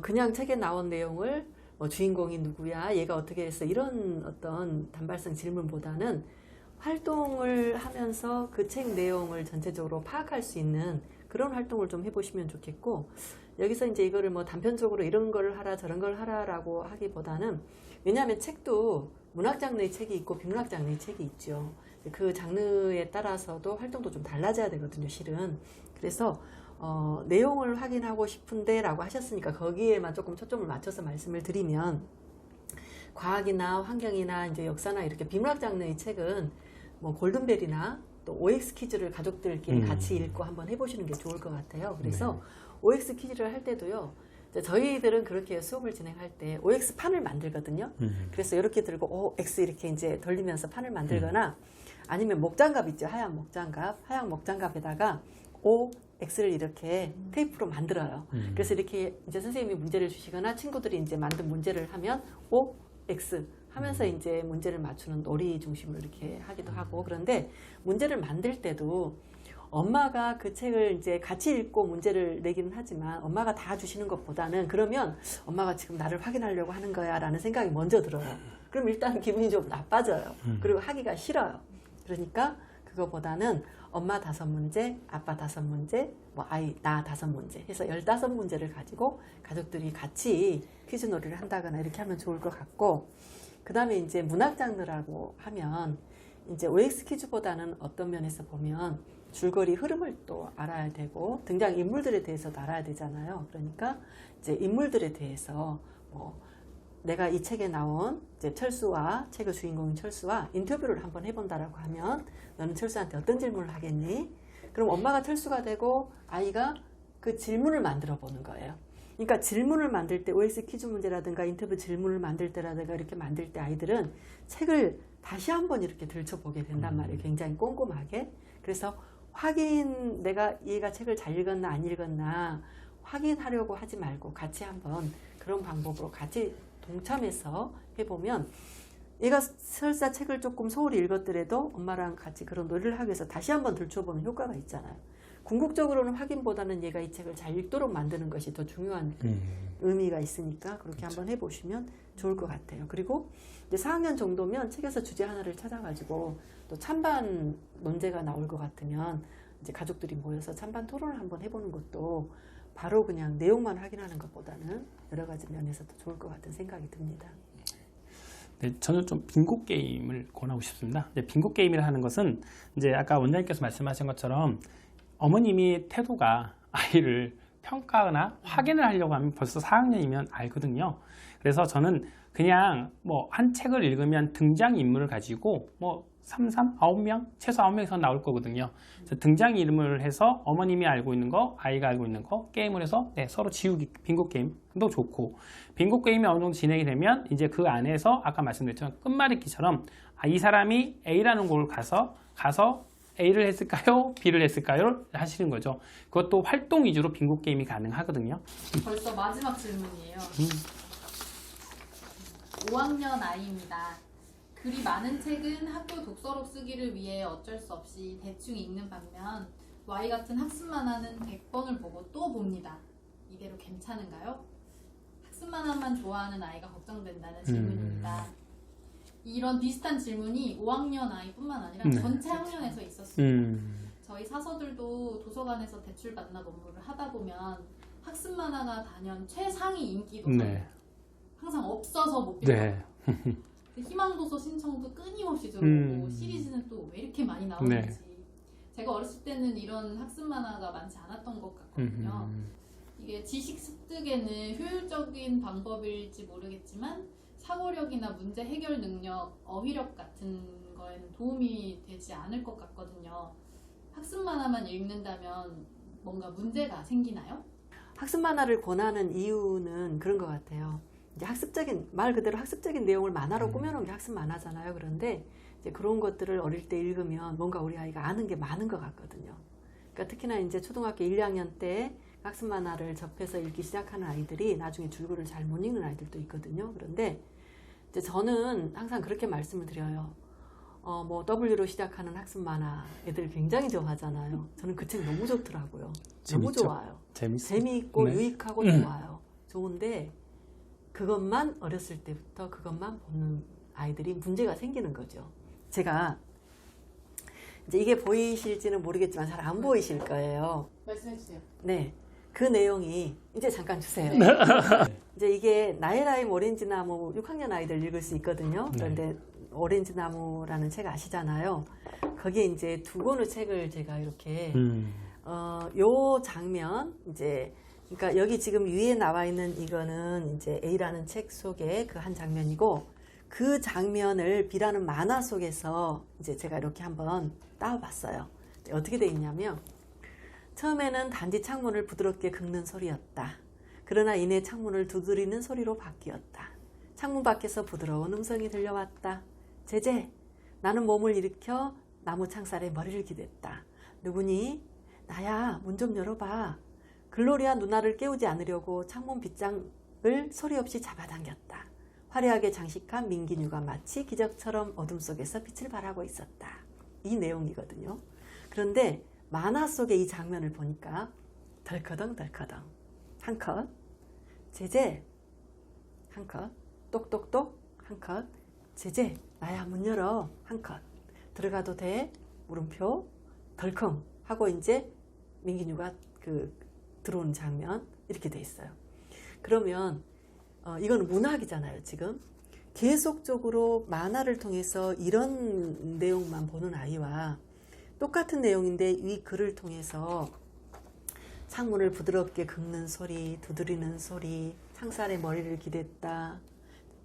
그냥 책에 나온 내용을 주인공이 누구야? 얘가 어떻게 했어? 이런 어떤 단발성 질문보다는 활동을 하면서 그 책 내용을 전체적으로 파악할 수 있는 그런 활동을 좀 해보시면 좋겠고, 여기서 이제 이거를 뭐 단편적으로 이런 걸 하라 저런 걸 하라라고 하기보다는, 왜냐하면 책도 문학 장르의 책이 있고 비문학 장르의 책이 있죠. 그 장르에 따라서도 활동도 좀 달라져야 되거든요, 실은. 그래서 내용을 확인하고 싶은데 라고 하셨으니까 거기에만 조금 초점을 맞춰서 말씀을 드리면, 과학이나 환경이나 이제 역사나 이렇게 비문학 장르의 책은 뭐 골든벨이나 또 OX 퀴즈를 가족들끼리 같이 읽고 한번 해보시는 게 좋을 것 같아요. 그래서 OX 퀴즈를 할 때도요, 저희들은 그렇게 수업을 진행할 때 OX 판을 만들거든요. 그래서 이렇게 들고 OX 이렇게 이제 돌리면서 판을 만들거나, 아니면 목장갑 있죠, 하얀 목장갑. 하얀 목장갑에다가 OX를 이렇게 테이프로 만들어요. 그래서 이렇게 이제 선생님이 문제를 주시거나 친구들이 이제 만든 문제를 하면 OX 하면서 이제 문제를 맞추는 놀이 중심으로 이렇게 하기도 하고. 그런데 문제를 만들 때도 엄마가 그 책을 이제 같이 읽고 문제를 내기는 하지만 엄마가 다 주시는 것보다는, 그러면 엄마가 지금 나를 확인하려고 하는 거야 라는 생각이 먼저 들어요. 그럼 일단 기분이 좀 나빠져요. 그리고 하기가 싫어요. 그러니까 그거보다는 엄마 5문제, 아빠 5문제, 뭐 아이 나 5문제 해서 15문제를 가지고 가족들이 같이 퀴즈 놀이를 한다거나 이렇게 하면 좋을 것 같고, 그 다음에 이제 문학 장르라고 하면 이제 OX 퀴즈보다는 어떤 면에서 보면 줄거리 흐름을 또 알아야 되고 등장 인물들에 대해서도 알아야 되잖아요. 그러니까 이제 인물들에 대해서 내가 이 책에 나온 이제 철수와 책의 주인공인 철수와 인터뷰를 한번 해본다라고 하면 너는 철수한테 어떤 질문을 하겠니? 그럼 엄마가 철수가 되고 아이가 그 질문을 만들어 보는 거예요. 그러니까 질문을 만들 때 OX 퀴즈 문제라든가 인터뷰 질문을 만들 때라든가 이렇게 만들 때 아이들은 책을 다시 한번 이렇게 들춰보게 된단 말이에요. 굉장히 꼼꼼하게. 그래서 내가 얘가 책을 잘 읽었나 안 읽었나 확인하려고 하지 말고 같이 한번 그런 방법으로 같이 동참해서 해보면 얘가 설사 책을 조금 소홀히 읽었더라도 엄마랑 같이 그런 놀이를 하기 위해서 다시 한번 들춰보는 효과가 있잖아요. 궁극적으로는 확인보다는 얘가 이 책을 잘 읽도록 만드는 것이 더 중요한 의미가 있으니까 그렇게 그렇죠. 한번 해보시면 좋을 것 같아요. 그리고 이제 4학년 정도면 책에서 주제 하나를 찾아가지고 또 찬반 논제가 나올 것 같으면 이제 가족들이 모여서 찬반 토론을 한번 해보는 것도 바로 그냥 내용만 확인하는 것보다는 여러 가지 면에서 더 좋을 것 같은 생각이 듭니다. 네, 저는 좀 빙고 게임을 권하고 싶습니다. 빙고 게임이라 하는 것은 이제 아까 원장님께서 말씀하신 것처럼 어머님이 태도가 아이를 평가하거나 확인을 하려고 하면 벌써 4학년이면 알거든요. 그래서 저는 그냥 한 책을 읽으면 등장인물을 가지고 9명? 최소 9명에서 나올 거거든요. 그래서 등장인물을 해서 어머님이 알고 있는 거, 아이가 알고 있는 거, 게임을 해서 서로 지우기, 빙고 게임도 좋고, 빙고 게임이 어느 정도 진행이 되면 이제 그 안에서 아까 말씀드렸지만 끝말잇기처럼 이 사람이 A라는 곳을 가서 A를 했을까요? B를 했을까요? 하시는 거죠. 그것도 활동 위주로 빙고 게임이 가능하거든요. 벌써 마지막 질문이에요. 5학년 아이입니다. 글이 많은 책은 학교 독서록 쓰기를 위해 어쩔 수 없이 대충 읽는 반면 Y 같은 학습 만화는 100번을 보고 또 봅니다. 이대로 괜찮은가요? 학습 만화만 좋아하는 아이가 걱정된다는 질문입니다. 이런 비슷한 질문이 5학년 아이뿐만 아니라 전체 학년에서 있었습니다. 저희 사서들도 도서관에서 대출받는 업무를 하다 보면 학습 만화가 단연 최상위 인기 도서 항상 없어서 못 빌려요. 희망도서 신청도 끊임없이 들어오고 시리즈는 또 왜 이렇게 많이 나오는지 제가 어렸을 때는 이런 학습 만화가 많지 않았던 것 같거든요. 이게 지식 습득에는 효율적인 방법일지 모르겠지만 사고력이나 문제 해결 능력, 어휘력 같은 거에는 도움이 되지 않을 것 같거든요. 학습 만화만 읽는다면 뭔가 문제가 생기나요? 학습 만화를 권하는 이유는 그런 것 같아요. 이제 말 그대로 학습적인 내용을 만화로 꾸며놓은 게 학습 만화잖아요. 그런데 이제 그런 것들을 어릴 때 읽으면 뭔가 우리 아이가 아는 게 많은 것 같거든요. 그러니까 특히나 이제 초등학교 1, 2학년 때 학습 만화를 접해서 읽기 시작하는 아이들이 나중에 줄거리를 잘 못 읽는 아이들도 있거든요. 그런데 이제 저는 항상 그렇게 말씀을 드려요. W로 시작하는 학습 만화 애들 굉장히 좋아하잖아요. 저는 그 책 너무 좋더라고요. 너무 좋아요. 재미있고 유익하고 좋아요. 좋은데 그것만 어렸을 때부터 그것만 보는 아이들이 문제가 생기는 거죠. 제가 이제 이게 보이실지는 모르겠지만 잘 안 보이실 거예요. 말씀해 주세요. 네. 그 내용이 이제 잠깐 주세요. 이제 이게 나의 라임 오렌지나무 6학년 아이들 읽을 수 있거든요. 그런데 오렌지나무라는 책 아시잖아요. 거기에 이제 두 권의 책을 제가 이렇게 요 장면 이제 그러니까 여기 지금 위에 나와 있는 이거는 이제 A라는 책 속의 그 한 장면이고 그 장면을 B라는 만화 속에서 이제 제가 이렇게 한번 따와봤어요. 어떻게 돼 있냐면 처음에는 단지 창문을 부드럽게 긁는 소리였다. 그러나 이내 창문을 두드리는 소리로 바뀌었다. 창문 밖에서 부드러운 음성이 들려왔다. 제제, 나는 몸을 일으켜 나무 창살에 머리를 기댔다. 누구니? 나야, 문 좀 열어봐. 글로리아 누나를 깨우지 않으려고 창문 빗장을 소리 없이 잡아당겼다. 화려하게 장식한 민기뉴가 마치 기적처럼 어둠 속에서 빛을 발하고 있었다. 이 내용이거든요. 그런데 만화 속의 이 장면을 보니까 덜커덩덜커덩 한 컷, 제제 한 컷, 똑똑똑 한 컷, 제제 나야 문 열어 한 컷, 들어가도 돼 물음표 덜컹 하고 이제 민기뉴가 들어오는 장면 이렇게 돼 있어요. 그러면 이거는 문학이잖아요. 지금 계속적으로 만화를 통해서 이런 내용만 보는 아이와 똑같은 내용인데 이 글을 통해서 창문을 부드럽게 긁는 소리, 두드리는 소리, 창살에 머리를 기댔다,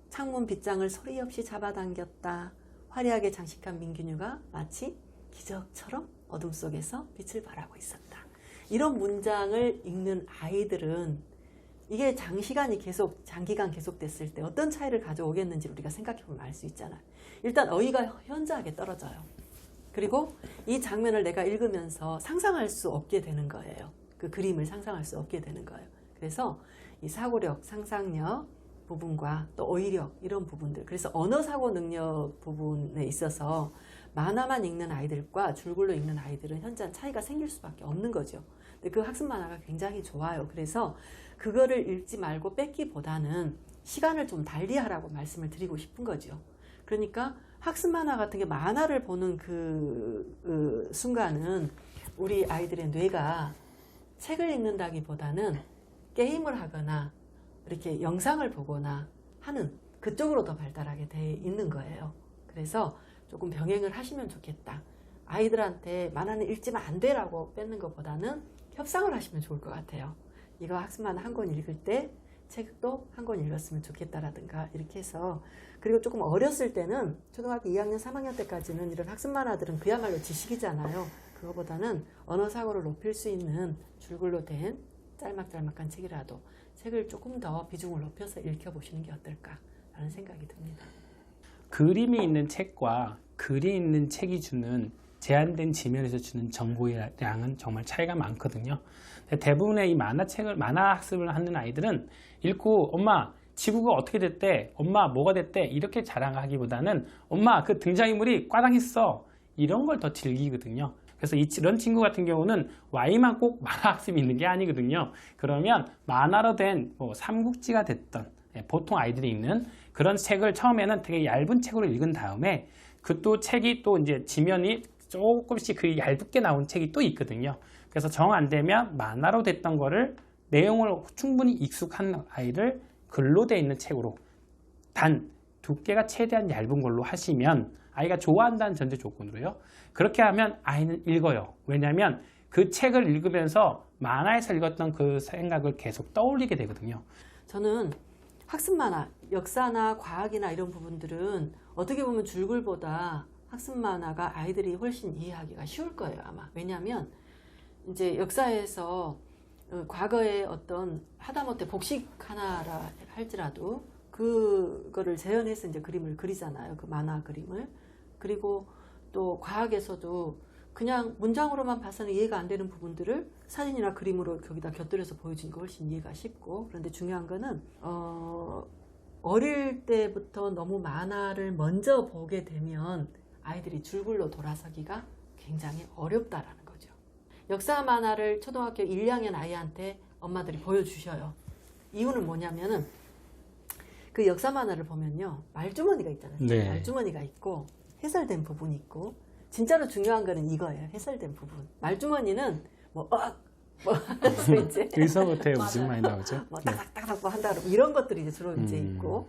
창문 빗장을 소리 없이 잡아당겼다, 화려하게 장식한 민균유가 마치 기적처럼 어둠 속에서 빛을 발하고 있었다. 이런 문장을 읽는 아이들은 이게 장기간 계속됐을 때 어떤 차이를 가져오겠는지 우리가 생각해보면 알 수 있잖아요. 일단 어휘가 현저하게 떨어져요. 그리고 이 장면을 내가 읽으면서 상상할 수 없게 되는 거예요. 그 그림을 상상할 수 없게 되는 거예요. 그래서 이 사고력, 상상력 부분과 또 어휘력 이런 부분들, 그래서 언어 사고 능력 부분에 있어서 만화만 읽는 아이들과 줄글로 읽는 아이들은 현저한 차이가 생길 수밖에 없는 거죠. 근데 그 학습 만화가 굉장히 좋아요. 그래서 그거를 읽지 말고 뺏기보다는 시간을 좀 달리하라고 말씀을 드리고 싶은 거죠. 그러니까 학습 만화 같은 게 만화를 보는 그 순간은 우리 아이들의 뇌가 책을 읽는다기보다는 게임을 하거나 이렇게 영상을 보거나 하는 그쪽으로 더 발달하게 돼 있는 거예요. 그래서 조금 병행을 하시면 좋겠다. 아이들한테 만화는 읽지만 안 돼라고 뺏는 것보다는 협상을 하시면 좋을 것 같아요. 이거 학습 만화 한 권 읽을 때 책도 한 권 읽었으면 좋겠다라든가 이렇게 해서, 그리고 조금 어렸을 때는 초등학교 2학년, 3학년 때까지는 이런 학습 만화들은 그야말로 지식이잖아요. 그거보다는 언어 사고를 높일 수 있는 줄글로 된 짤막짤막한 책이라도 책을 조금 더 비중을 높여서 읽혀보시는 게 어떨까라는 생각이 듭니다. 그림이 있는 책과 글이 있는 책이 주는 제한된 지면에서 주는 정보의 양은 정말 차이가 많거든요. 대부분의 이 만화 학습을 하는 아이들은 읽고 엄마 지구가 어떻게 됐대, 엄마 뭐가 됐대 이렇게 자랑하기보다는 엄마 그 등장인물이 꽈당했어 이런 걸 더 즐기거든요. 그래서 이런 친구 같은 경우는 Y만 꼭 만화 학습이 있는 게 아니거든요. 그러면 만화로 된 뭐 삼국지가 됐던 보통 아이들이 읽는 그런 책을 처음에는 되게 얇은 책으로 읽은 다음에 그 또 책이 또 이제 지면이 조금씩 그 얇게 나온 책이 또 있거든요. 그래서 정 안 되면 만화로 됐던 거를 내용을 충분히 익숙한 아이를 글로 돼 있는 책으로 단 두께가 최대한 얇은 걸로 하시면 아이가 좋아한다는 전제 조건으로요. 그렇게 하면 아이는 읽어요. 왜냐하면 그 책을 읽으면서 만화에서 읽었던 그 생각을 계속 떠올리게 되거든요. 저는 학습 만화, 역사나 과학이나 이런 부분들은 어떻게 보면 줄글보다 학습 만화가 아이들이 훨씬 이해하기가 쉬울 거예요, 아마. 왜냐하면 이제 역사에서 과거에 어떤 하다못해 복식 하나라 할지라도 그거를 재현해서 이제 그림을 그리잖아요. 그 만화 그림을. 그리고 또 과학에서도 그냥 문장으로만 봐서는 이해가 안 되는 부분들을 사진이나 그림으로 거기다 곁들여서 보여주니까 훨씬 이해가 쉽고, 그런데 중요한 거는 어릴 때부터 너무 만화를 먼저 보게 되면 아이들이 줄글로 돌아서기가 굉장히 어렵다라는 거죠. 역사 만화를 초등학교 1, 2학년 아이한테 엄마들이 보여주셔요. 이유는 뭐냐면은 그 역사 만화를 보면요, 말주머니가 있잖아요. 네. 말주머니가 있고 해설된 부분이 있고, 진짜로 중요한 거는 이거예요. 해설된 부분. 말주머니는 하면서 이제 의서부터 무슨 많이 나오죠? 뭐 따닥따닥 뭐 한다 이런 것들이 이제 주로 이제 있고,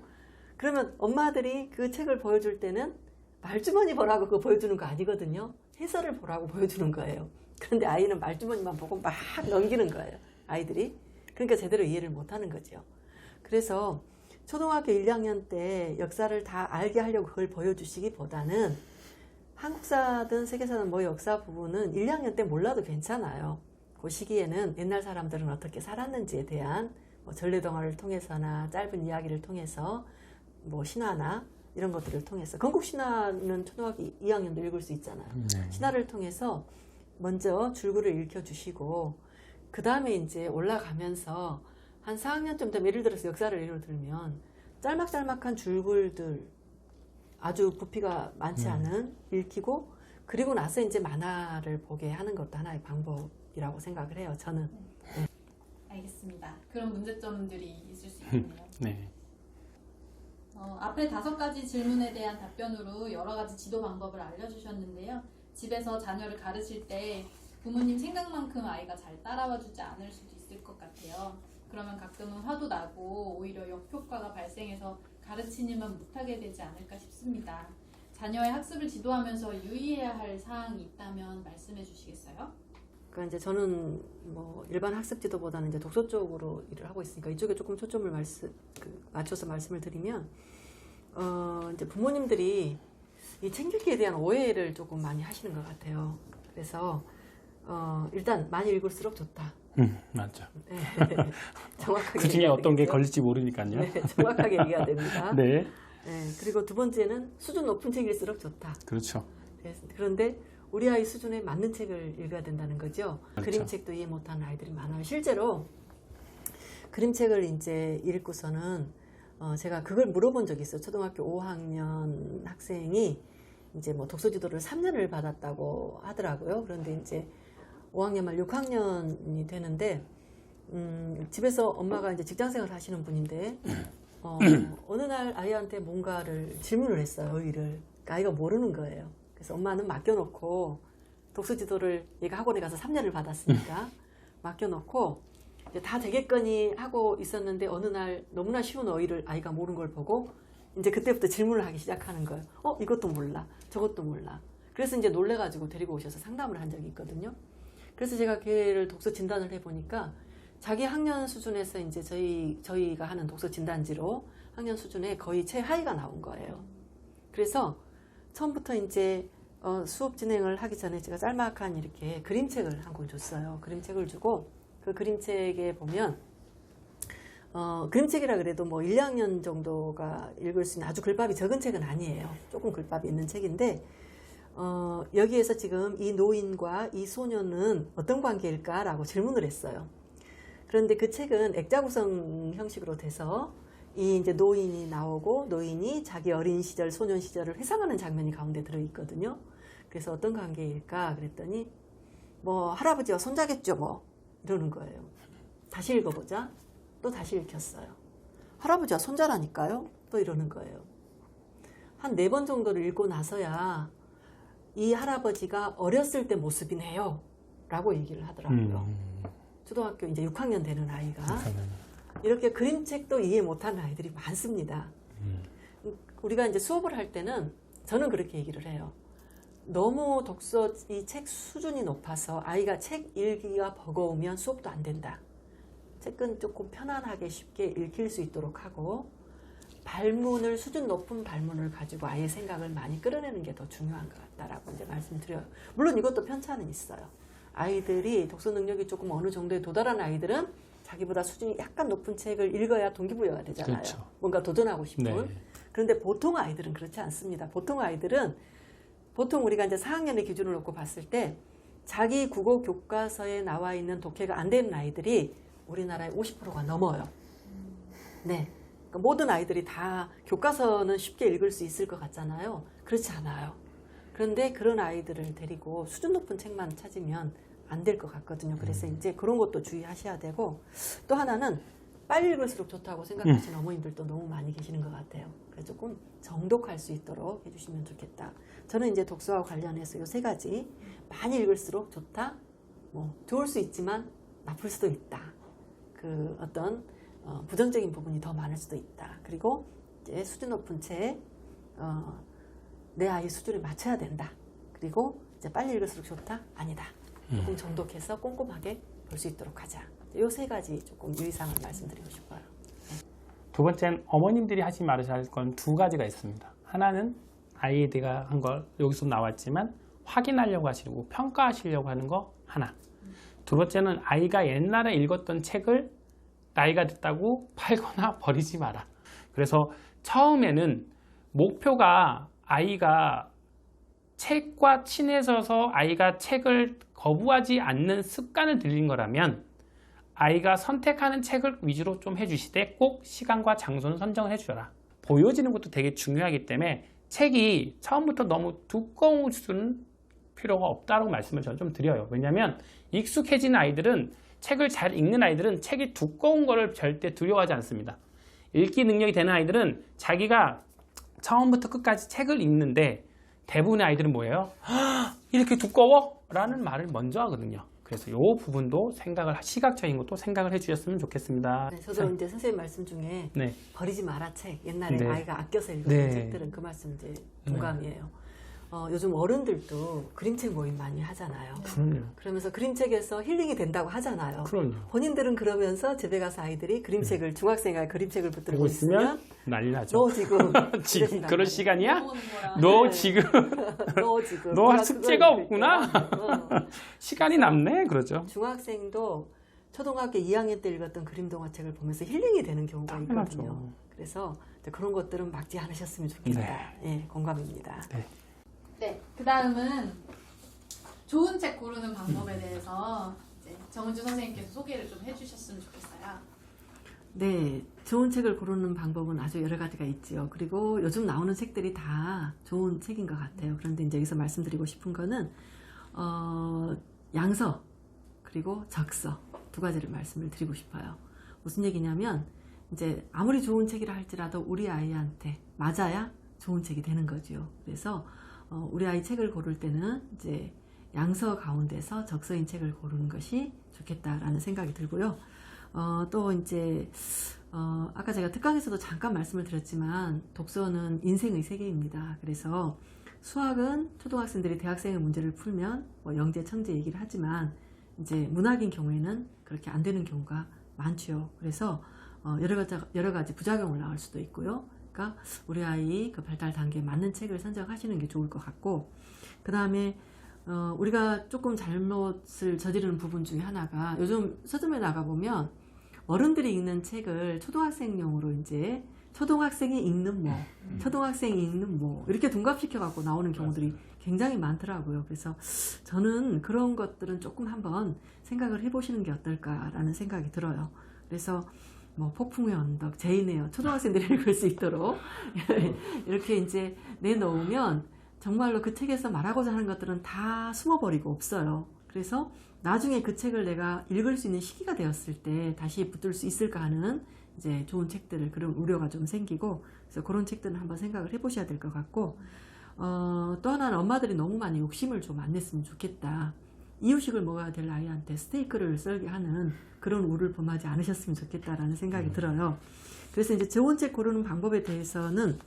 그러면 엄마들이 그 책을 보여줄 때는 말주머니 보라고 그거 보여주는 거 아니거든요. 해설을 보라고 보여주는 거예요. 그런데 아이는 말주머니만 보고 막 넘기는 거예요, 아이들이. 그러니까 제대로 이해를 못하는 거죠. 그래서 초등학교 1, 2학년 때 역사를 다 알게 하려고 그걸 보여주시기보다는 한국사든 세계사든 뭐 역사 부분은 1, 2학년 때 몰라도 괜찮아요. 그 시기에는 옛날 사람들은 어떻게 살았는지에 대한 뭐 전래동화를 통해서나 짧은 이야기를 통해서 뭐 신화나 이런 것들을 통해서, 건국 신화는 초등학교 2학년도 읽을 수 있잖아요. 신화를 통해서 먼저 줄글을 읽혀주시고, 그 다음에 이제 올라가면서 한 4학년쯤 되면, 예를 들어서 역사를 예로 들면 짤막짤막한 줄글들 아주 부피가 많지 않은 읽히고, 그리고 나서 이제 만화를 보게 하는 것도 하나의 방법이라고 생각을 해요, 저는. 네. 알겠습니다. 그런 문제점들이 있을 수 있겠네요. 네. 앞에 5가지 질문에 대한 답변으로 여러 가지 지도 방법을 알려주셨는데요. 집에서 자녀를 가르칠 때 부모님 생각만큼 아이가 잘 따라와 주지 않을 수도 있을 것 같아요. 그러면 가끔은 화도 나고 오히려 역효과가 발생해서 가르치지만 못하게 되지 않을까 싶습니다. 자녀의 학습을 지도하면서 유의해야 할 사항이 있다면 말씀해 주시겠어요? 그러니까 이제 저는 뭐 일반 학습 지도보다는 이제 독서 쪽으로 일을 하고 있으니까 이쪽에 조금 초점을 맞춰서 말씀을 드리면 이제 부모님들이 이 책 읽기에 대한 오해를 조금 많이 하시는 것 같아요. 그래서 일단 많이 읽을수록 좋다. 맞죠. 네. 정확하게 그 중에 어떤 게 얘기해야 걸릴지 모르니까요. 되겠죠? 네, 정확하게 얘기해야 됩니다. 네. 네, 그리고 두 번째는 수준 높은 책일수록 좋다. 그렇죠. 그런데 우리 아이 수준에 맞는 책을 읽어야 된다는 거죠. 그렇죠. 그림책도 이해 못하는 아이들이 많아요. 실제로 그림책을 이제 읽고서는 제가 그걸 물어본 적이 있어요. 초등학교 5학년 학생이 이제 뭐 독서 지도를 3년을 받았다고 하더라고요. 그런데 이제 5학년 말 6학년이 되는데 집에서 엄마가 이제 직장생활 하시는 분인데 어느 날 아이한테 뭔가를 질문을 했어요. 의의를. 그러니까 아이가 모르는 거예요. 그래서 엄마는 맡겨놓고 독서 지도를 얘가 학원에 가서 3년을 받았으니까 맡겨놓고 이제 다 되겠거니 하고 있었는데 어느 날 너무나 쉬운 어휘를 아이가 모르는 걸 보고 이제 그때부터 질문을 하기 시작하는 거예요. 이것도 몰라. 저것도 몰라. 그래서 이제 놀래가지고 데리고 오셔서 상담을 한 적이 있거든요. 그래서 제가 걔를 독서 진단을 해보니까 자기 학년 수준에서 이제 저희가 하는 독서 진단지로 학년 수준에 거의 최하위가 나온 거예요. 그래서 처음부터 이제 수업 진행을 하기 전에 제가 짤막한 이렇게 그림책을 한 권 줬어요. 그림책을 주고 그 그림책에 보면 그림책이라 그래도 뭐 1, 2학년 정도가 읽을 수 있는 아주 글밥이 적은 책은 아니에요. 조금 글밥이 있는 책인데 여기에서 지금 이 노인과 이 소년은 어떤 관계일까라고 질문을 했어요. 그런데 그 책은 액자 구성 형식으로 돼서 이 이제 노인이 나오고 노인이 자기 어린 시절, 소년 시절을 회상하는 장면이 가운데 들어있거든요. 그래서 어떤 관계일까 그랬더니 뭐 할아버지와 손자겠죠 뭐 이러는 거예요. 다시 읽어보자. 또 다시 읽혔어요. 할아버지와 손자라니까요. 또 이러는 거예요. 한 4번 정도를 읽고 나서야 이 할아버지가 어렸을 때 모습이네요 라고 얘기를 하더라고요. 초등학교 이제 6학년 되는 아이가 이렇게 그림책도 이해 못하는 아이들이 많습니다. 우리가 이제 수업을 할 때는 저는 그렇게 얘기를 해요. 너무 독서 이 책 수준이 높아서 아이가 책 읽기가 버거우면 수업도 안 된다. 책은 조금 편안하게 쉽게 읽힐 수 있도록 하고 발문을 수준 높은 발문을 가지고 아이의 생각을 많이 끌어내는 게 더 중요한 것 같다라고 이제 말씀드려요. 물론 이것도 편차는 있어요. 아이들이 독서 능력이 조금 어느 정도에 도달한 아이들은 자기보다 수준이 약간 높은 책을 읽어야 동기부여가 되잖아요. 그렇죠. 뭔가 도전하고 싶은. 네. 그런데 보통 아이들은 그렇지 않습니다. 보통 우리가 이제 4학년의 기준을 놓고 봤을 때 자기 국어 교과서에 나와 있는 독해가 안 되는 아이들이 우리나라의 50%가 넘어요. 네. 그러니까 모든 아이들이 다 교과서는 쉽게 읽을 수 있을 것 같잖아요. 그렇지 않아요. 그런데 그런 아이들을 데리고 수준 높은 책만 찾으면 안 될 것 같거든요. 그래서 이제 그런 것도 주의하셔야 되고 또 하나는 빨리 읽을수록 좋다고 생각하시는 어머님들도 너무 많이 계시는 것 같아요. 그래서 조금 정독할 수 있도록 해주시면 좋겠다. 저는 이제 독서와 관련해서 이 3가지 많이 읽을수록 좋다. 뭐 좋을 수 있지만 나쁠 수도 있다. 그 어떤 부정적인 부분이 더 많을 수도 있다. 그리고 이제 수준 높은 책, 내 아이 수준에 맞춰야 된다. 그리고 이제 빨리 읽을수록 좋다? 아니다. 조금 정독해서 꼼꼼하게 볼 수 있도록 하자. 이 3가지 조금 유의사항을 말씀드리고 싶어요. 네. 두 번째는 어머님들이 하지 말아야 할 건 2가지가 있습니다. 하나는 아이디가 한 걸 여기서 나왔지만 확인하려고 하시고 평가하시려고 하는 거 하나. 두 번째는 아이가 옛날에 읽었던 책을 나이가 됐다고 팔거나 버리지 마라. 그래서 처음에는 목표가 아이가 책과 친해져서 아이가 책을 거부하지 않는 습관을 들인 거라면 아이가 선택하는 책을 위주로 좀 해주시되 꼭 시간과 장소는 선정을 해주셔라. 보여지는 것도 되게 중요하기 때문에 책이 처음부터 너무 두꺼울 수는 필요가 없다고 말씀을 저는 좀 드려요. 왜냐하면 익숙해진 아이들은 책을 잘 읽는 아이들은 책이 두꺼운 거를 절대 두려워하지 않습니다. 읽기 능력이 되는 아이들은 자기가 처음부터 끝까지 책을 읽는데 대부분의 아이들은 뭐예요? 이렇게 두꺼워? 라는 말을 먼저 하거든요. 그래서 이 부분도 시각적인 것도 생각을 해주셨으면 좋겠습니다. 네, 저도 이제 선생님 말씀 중에 네. 버리지 마라 책, 옛날에 네. 아이가 아껴서 읽었던 네. 책들은 그 말씀 이제 동감이에요. 요즘 어른들도 그림책 모임 많이 하잖아요. 그럼요. 그러면서 그림책에서 힐링이 된다고 하잖아요. 그럼요. 본인들은 그러면서 집에 가서 아이들이 그림책을 중학생이 그림책을 붙들고 보고 있으면 난리 나죠. 너 지금 지금 이러신단 그런 말이에요. 시간이야? 먹어보는 거라. 너 네. 지금 너 지금 너 내가 숙제가 그걸 없구나? 읽을게. 시간이 남네? 그러죠. 중학생도 초등학교 2학년 때 읽었던 그림 동화책을 보면서 힐링이 되는 경우가 당연하죠. 있거든요. 그래서 이제 그런 것들은 막지 않으셨으면 좋겠다. 예, 공감입니다. 네, 그 다음은 좋은 책 고르는 방법에 대해서 이제 정은주 선생님께서 소개를 좀 해주셨으면 좋겠어요. 네, 좋은 책을 고르는 방법은 아주 여러 가지가 있지요. 그리고 요즘 나오는 책들이 다 좋은 책인 것 같아요. 그런데 이제 여기서 말씀드리고 싶은 거는 양서 그리고 적서 두 가지를 말씀을 드리고 싶어요. 무슨 얘기냐면 이제 아무리 좋은 책이라 할지라도 우리 아이한테 맞아야 좋은 책이 되는 거죠. 그래서 우리 아이 책을 고를 때는 이제 양서 가운데서 적서인 책을 고르는 것이 좋겠다라는 생각이 들고요. 또 이제 아까 제가 특강에서도 잠깐 말씀을 드렸지만 독서는 인생의 세계입니다. 그래서 수학은 초등학생들이 대학생의 문제를 풀면 뭐 영재, 청재 얘기를 하지만 이제 문학인 경우에는 그렇게 안 되는 경우가 많죠. 그래서 여러 가지 부작용을 낳을 수도 있고요. 그러니까 우리 아이 그 발달 단계에 맞는 책을 선정하시는 게 좋을 것 같고, 그 다음에 우리가 조금 잘못을 저지르는 부분 중에 하나가 요즘 서점에 나가 보면 어른들이 읽는 책을 초등학생용으로 이제 초등학생이 읽는 뭐, 초등학생이 읽는 뭐 이렇게 둔갑시켜 갖고 나오는 경우들이 굉장히 많더라고요. 그래서 저는 그런 것들은 조금 한번 생각을 해보시는 게 어떨까라는 생각이 들어요. 그래서 뭐 폭풍의 언덕, 제인에어 초등학생들이 읽을 수 있도록 이렇게 이제 내놓으면 정말로 그 책에서 말하고자 하는 것들은 다 숨어버리고 없어요. 그래서 나중에 그 책을 내가 읽을 수 있는 시기가 되었을 때 다시 붙들 수 있을까 하는 이제 좋은 책들을 그런 우려가 좀 생기고, 그래서 그런 책들은 한번 생각을 해보셔야 될 것 같고, 또 하나는 엄마들이 너무 많이 욕심을 좀 안 냈으면 좋겠다. 이유식을 먹어야 될 아이한테 스테이크를 썰게 하는 그런 우를 범하지 않으셨으면 좋겠다라는 생각이 들어요. 그래서 이제 좋은 책 고르는 방법에 대해서는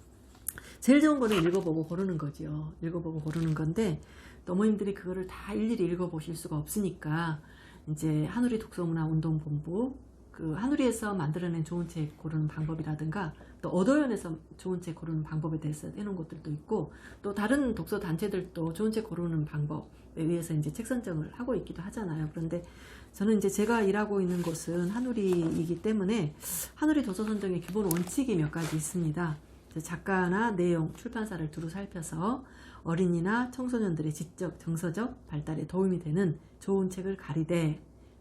제일 좋은 거는 읽어보고 고르는 거죠. 읽어보고 고르는 건데 또 어머님들이 그거를 다 일일이 읽어보실 수가 없으니까 이제 한우리 독서문화운동본부 그 한우리에서 만들어낸 좋은 책 고르는 방법이라든가 또 어도연에서 좋은 책 고르는 방법에 대해서 해놓은 것들도 있고, 또 다른 독서 단체들도 좋은 책 고르는 방법에 의해서 이제 책 선정을 하고 있기도 하잖아요. 그런데 저는 이제 제가 일하고 있는 곳은 한우리이기 때문에 한우리 도서 선정의 기본 원칙이 몇 가지 있습니다. 작가나 내용, 출판사를 두루 살펴서 어린이나 청소년들의 지적, 정서적 발달에 도움이 되는 좋은 책을 가리되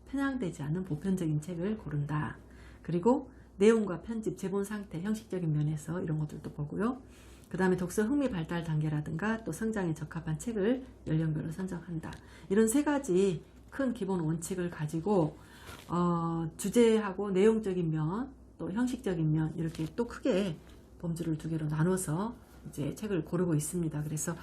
편향되지 않은 보편적인 책을 고른다. 그리고 내용과 편집, 제본 상태, 형식적인 면에서 이런 것들도 보고요. 그 다음에 독서 흥미 발달 단계라든가 또 성장에 적합한 책을 연령별로 선정한다. 이런 세 가지 큰 기본 원칙을 가지고 주제하고 내용적인 면, 또 형식적인 면 이렇게 또 크게 범주를 두 개로 나눠서 이제 책을 고르고 있습니다. 그래서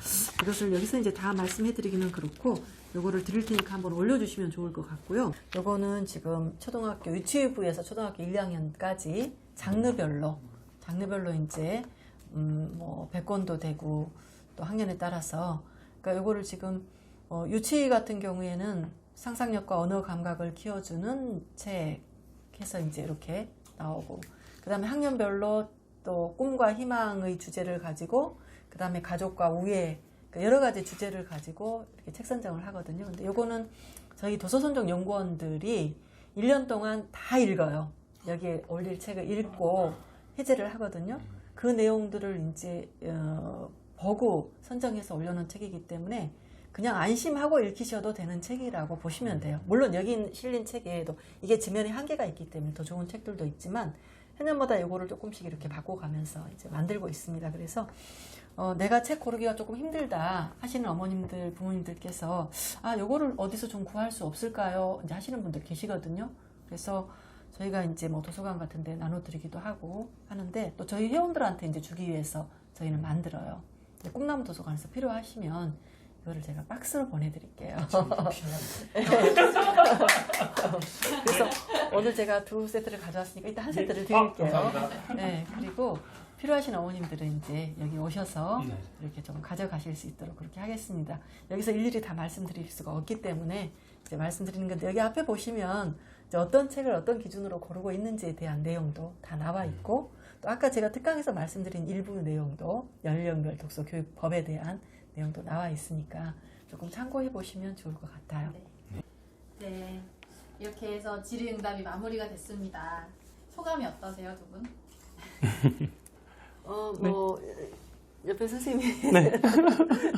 이것을 여기서 이제 다 말씀해 드리기는 그렇고 요거를 드릴 테니까 한번 올려주시면 좋을 것 같고요. 요거는 지금 초등학교 유치부에서 초등학교 1학년까지 장르별로 이제 뭐 100권도 되고 또 학년에 따라서, 그러니까 요거를 지금 유치 같은 경우에는 상상력과 언어 감각을 키워주는 책 해서 이제 이렇게 나오고, 그 다음에 학년별로 또 꿈과 희망의 주제를 가지고 그 다음에 가족과 우애, 여러 가지 주제를 가지고 이렇게 책 선정을 하거든요. 근데 요거는 저희 도서선정 연구원들이 1년 동안 다 읽어요. 여기에 올릴 책을 읽고 해제를 하거든요. 그 내용들을 이제 보고 선정해서 올려놓은 책이기 때문에 그냥 안심하고 읽히셔도 되는 책이라고 보시면 돼요. 물론 여기 실린 책에도 이게 지면에 한계가 있기 때문에 더 좋은 책들도 있지만 해년마다 이거를 조금씩 이렇게 바꿔가면서 이제 만들고 있습니다. 그래서 내가 책 고르기가 조금 힘들다 하시는 어머님들, 부모님들께서 요거를 어디서 좀 구할 수 없을까요? 이제 하시는 분들 계시거든요. 그래서 저희가 이제 뭐 도서관 같은 데 나눠드리기도 하고 하는데, 또 저희 회원들한테 이제 주기 위해서 저희는 만들어요. 꿈나무 도서관에서 필요하시면 이거를 제가 박스로 보내드릴게요. 그래서 오늘 제가 2세트를 가져왔으니까 일단 한 세트를 드릴게요. 감사합니다. 네, 그리고 필요하신 어머님들은 이제 여기 오셔서 네. 이렇게 좀 가져가실 수 있도록 그렇게 하겠습니다. 여기서 일일이 다 말씀드릴 수가 없기 때문에 이제 말씀드리는 건데 여기 앞에 보시면 이제 어떤 책을 어떤 기준으로 고르고 있는지에 대한 내용도 다 나와 있고 또 아까 제가 특강에서 말씀드린 일부 내용도 연령별 독서 교육법에 대한 내용도 나와 있으니까 조금 참고해 보시면 좋을 것 같아요. 네, 이렇게 해서 질의응답이 마무리가 됐습니다. 소감이 어떠세요, 두 분? 뭐 옆에 선생님이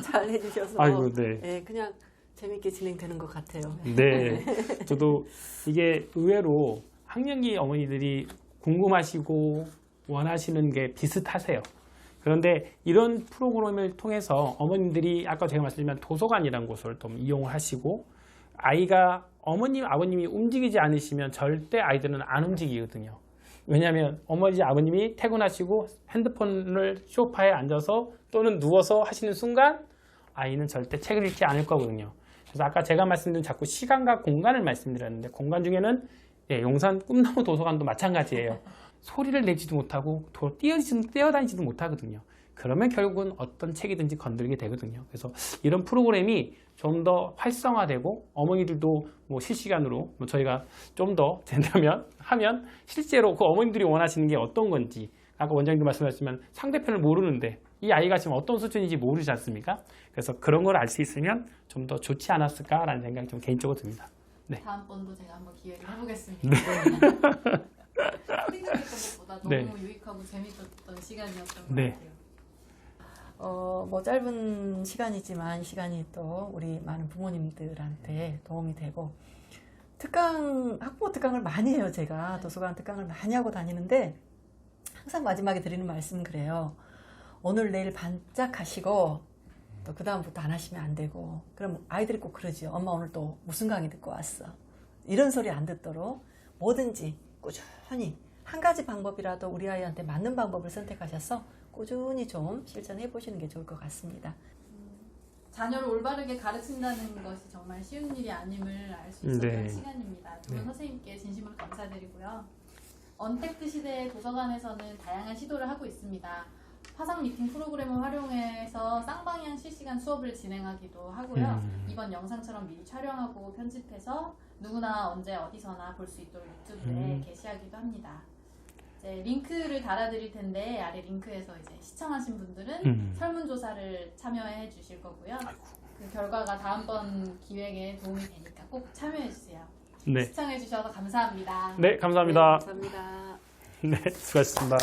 잘 해주셔서 아이고, 네. 네, 그냥 재밌게 진행되는 것 같아요. 네. 저도 이게 의외로 학령기 어머니들이 궁금하시고 원하시는 게 비슷하세요. 그런데 이런 프로그램을 통해서 어머님들이 아까 제가 말씀드린 도서관이라는 곳을 좀 이용을 하시고 아이가 어머님, 아버님이 움직이지 않으시면 절대 아이들은 안 움직이거든요. 왜냐하면 어머니, 아버님이 퇴근하시고 핸드폰을 소파에 앉아서 또는 누워서 하시는 순간 아이는 절대 책을 읽지 않을 거거든요. 그래서 아까 제가 말씀드린 자꾸 시간과 공간을 말씀드렸는데 공간 중에는 용산 꿈나무 도서관도 마찬가지예요. 소리를 내지도 못하고 뛰어다니지도 못하거든요. 그러면 결국은 어떤 책이든지 건들게 되거든요. 그래서 이런 프로그램이 좀 더 활성화되고 어머니들도 뭐 실시간으로 저희가 좀 더 된다면 하면 실제로 그 어머님들이 원하시는 게 어떤 건지 아까 원장님도 말씀하셨지만 상대편을 모르는데 이 아이가 지금 어떤 수준인지 모르지 않습니까? 그래서 그런 걸 알 수 있으면 좀 더 좋지 않았을까라는 생각이 좀 개인적으로 듭니다. 네. 다음번도 제가 한번 기획을 해보겠습니다. 생각했던 것보다 너무 네. 유익하고 재밌었던 시간이었던 것 네. 같아요. 뭐 짧은 시간이지만 이 시간이 또 우리 많은 부모님들한테 도움이 되고 학부모 특강을 많이 해요. 제가 도서관 특강을 많이 하고 다니는데 항상 마지막에 드리는 말씀은 그래요. 오늘 내일 반짝하시고 또 그 다음부터 안 하시면 안 되고 그럼 아이들이 꼭 그러지요. 엄마 오늘 또 무슨 강의 듣고 왔어. 이런 소리 안 듣도록 뭐든지 꾸준히 한 가지 방법이라도 우리 아이한테 맞는 방법을 선택하셔서 꾸준히 좀 실천해 보시는 게 좋을 것 같습니다. 자녀를 올바르게 가르친다는 것이 정말 쉬운 일이 아님을 알 수 있었던 네. 시간입니다. 두 분 네. 선생님께 진심으로 감사드리고요. 언택트 시대의 도서관에서는 다양한 시도를 하고 있습니다. 화상 미팅 프로그램을 활용해서 쌍방향 실시간 수업을 진행하기도 하고요. 이번 영상처럼 미리 촬영하고 편집해서 누구나 언제 어디서나 볼 수 있도록 유튜브에 게시하기도 합니다. 이제 링크를 달아드릴 텐데 아래 링크에서 이제 시청하신 분들은 설문조사를 참여해 주실 거고요. 그 결과가 다음번 기획에 도움이 되니까 꼭 참여해 주세요. 네. 시청해 주셔서 감사합니다. 네, 감사합니다. 네, 감사합니다. 네, 수고하셨습니다.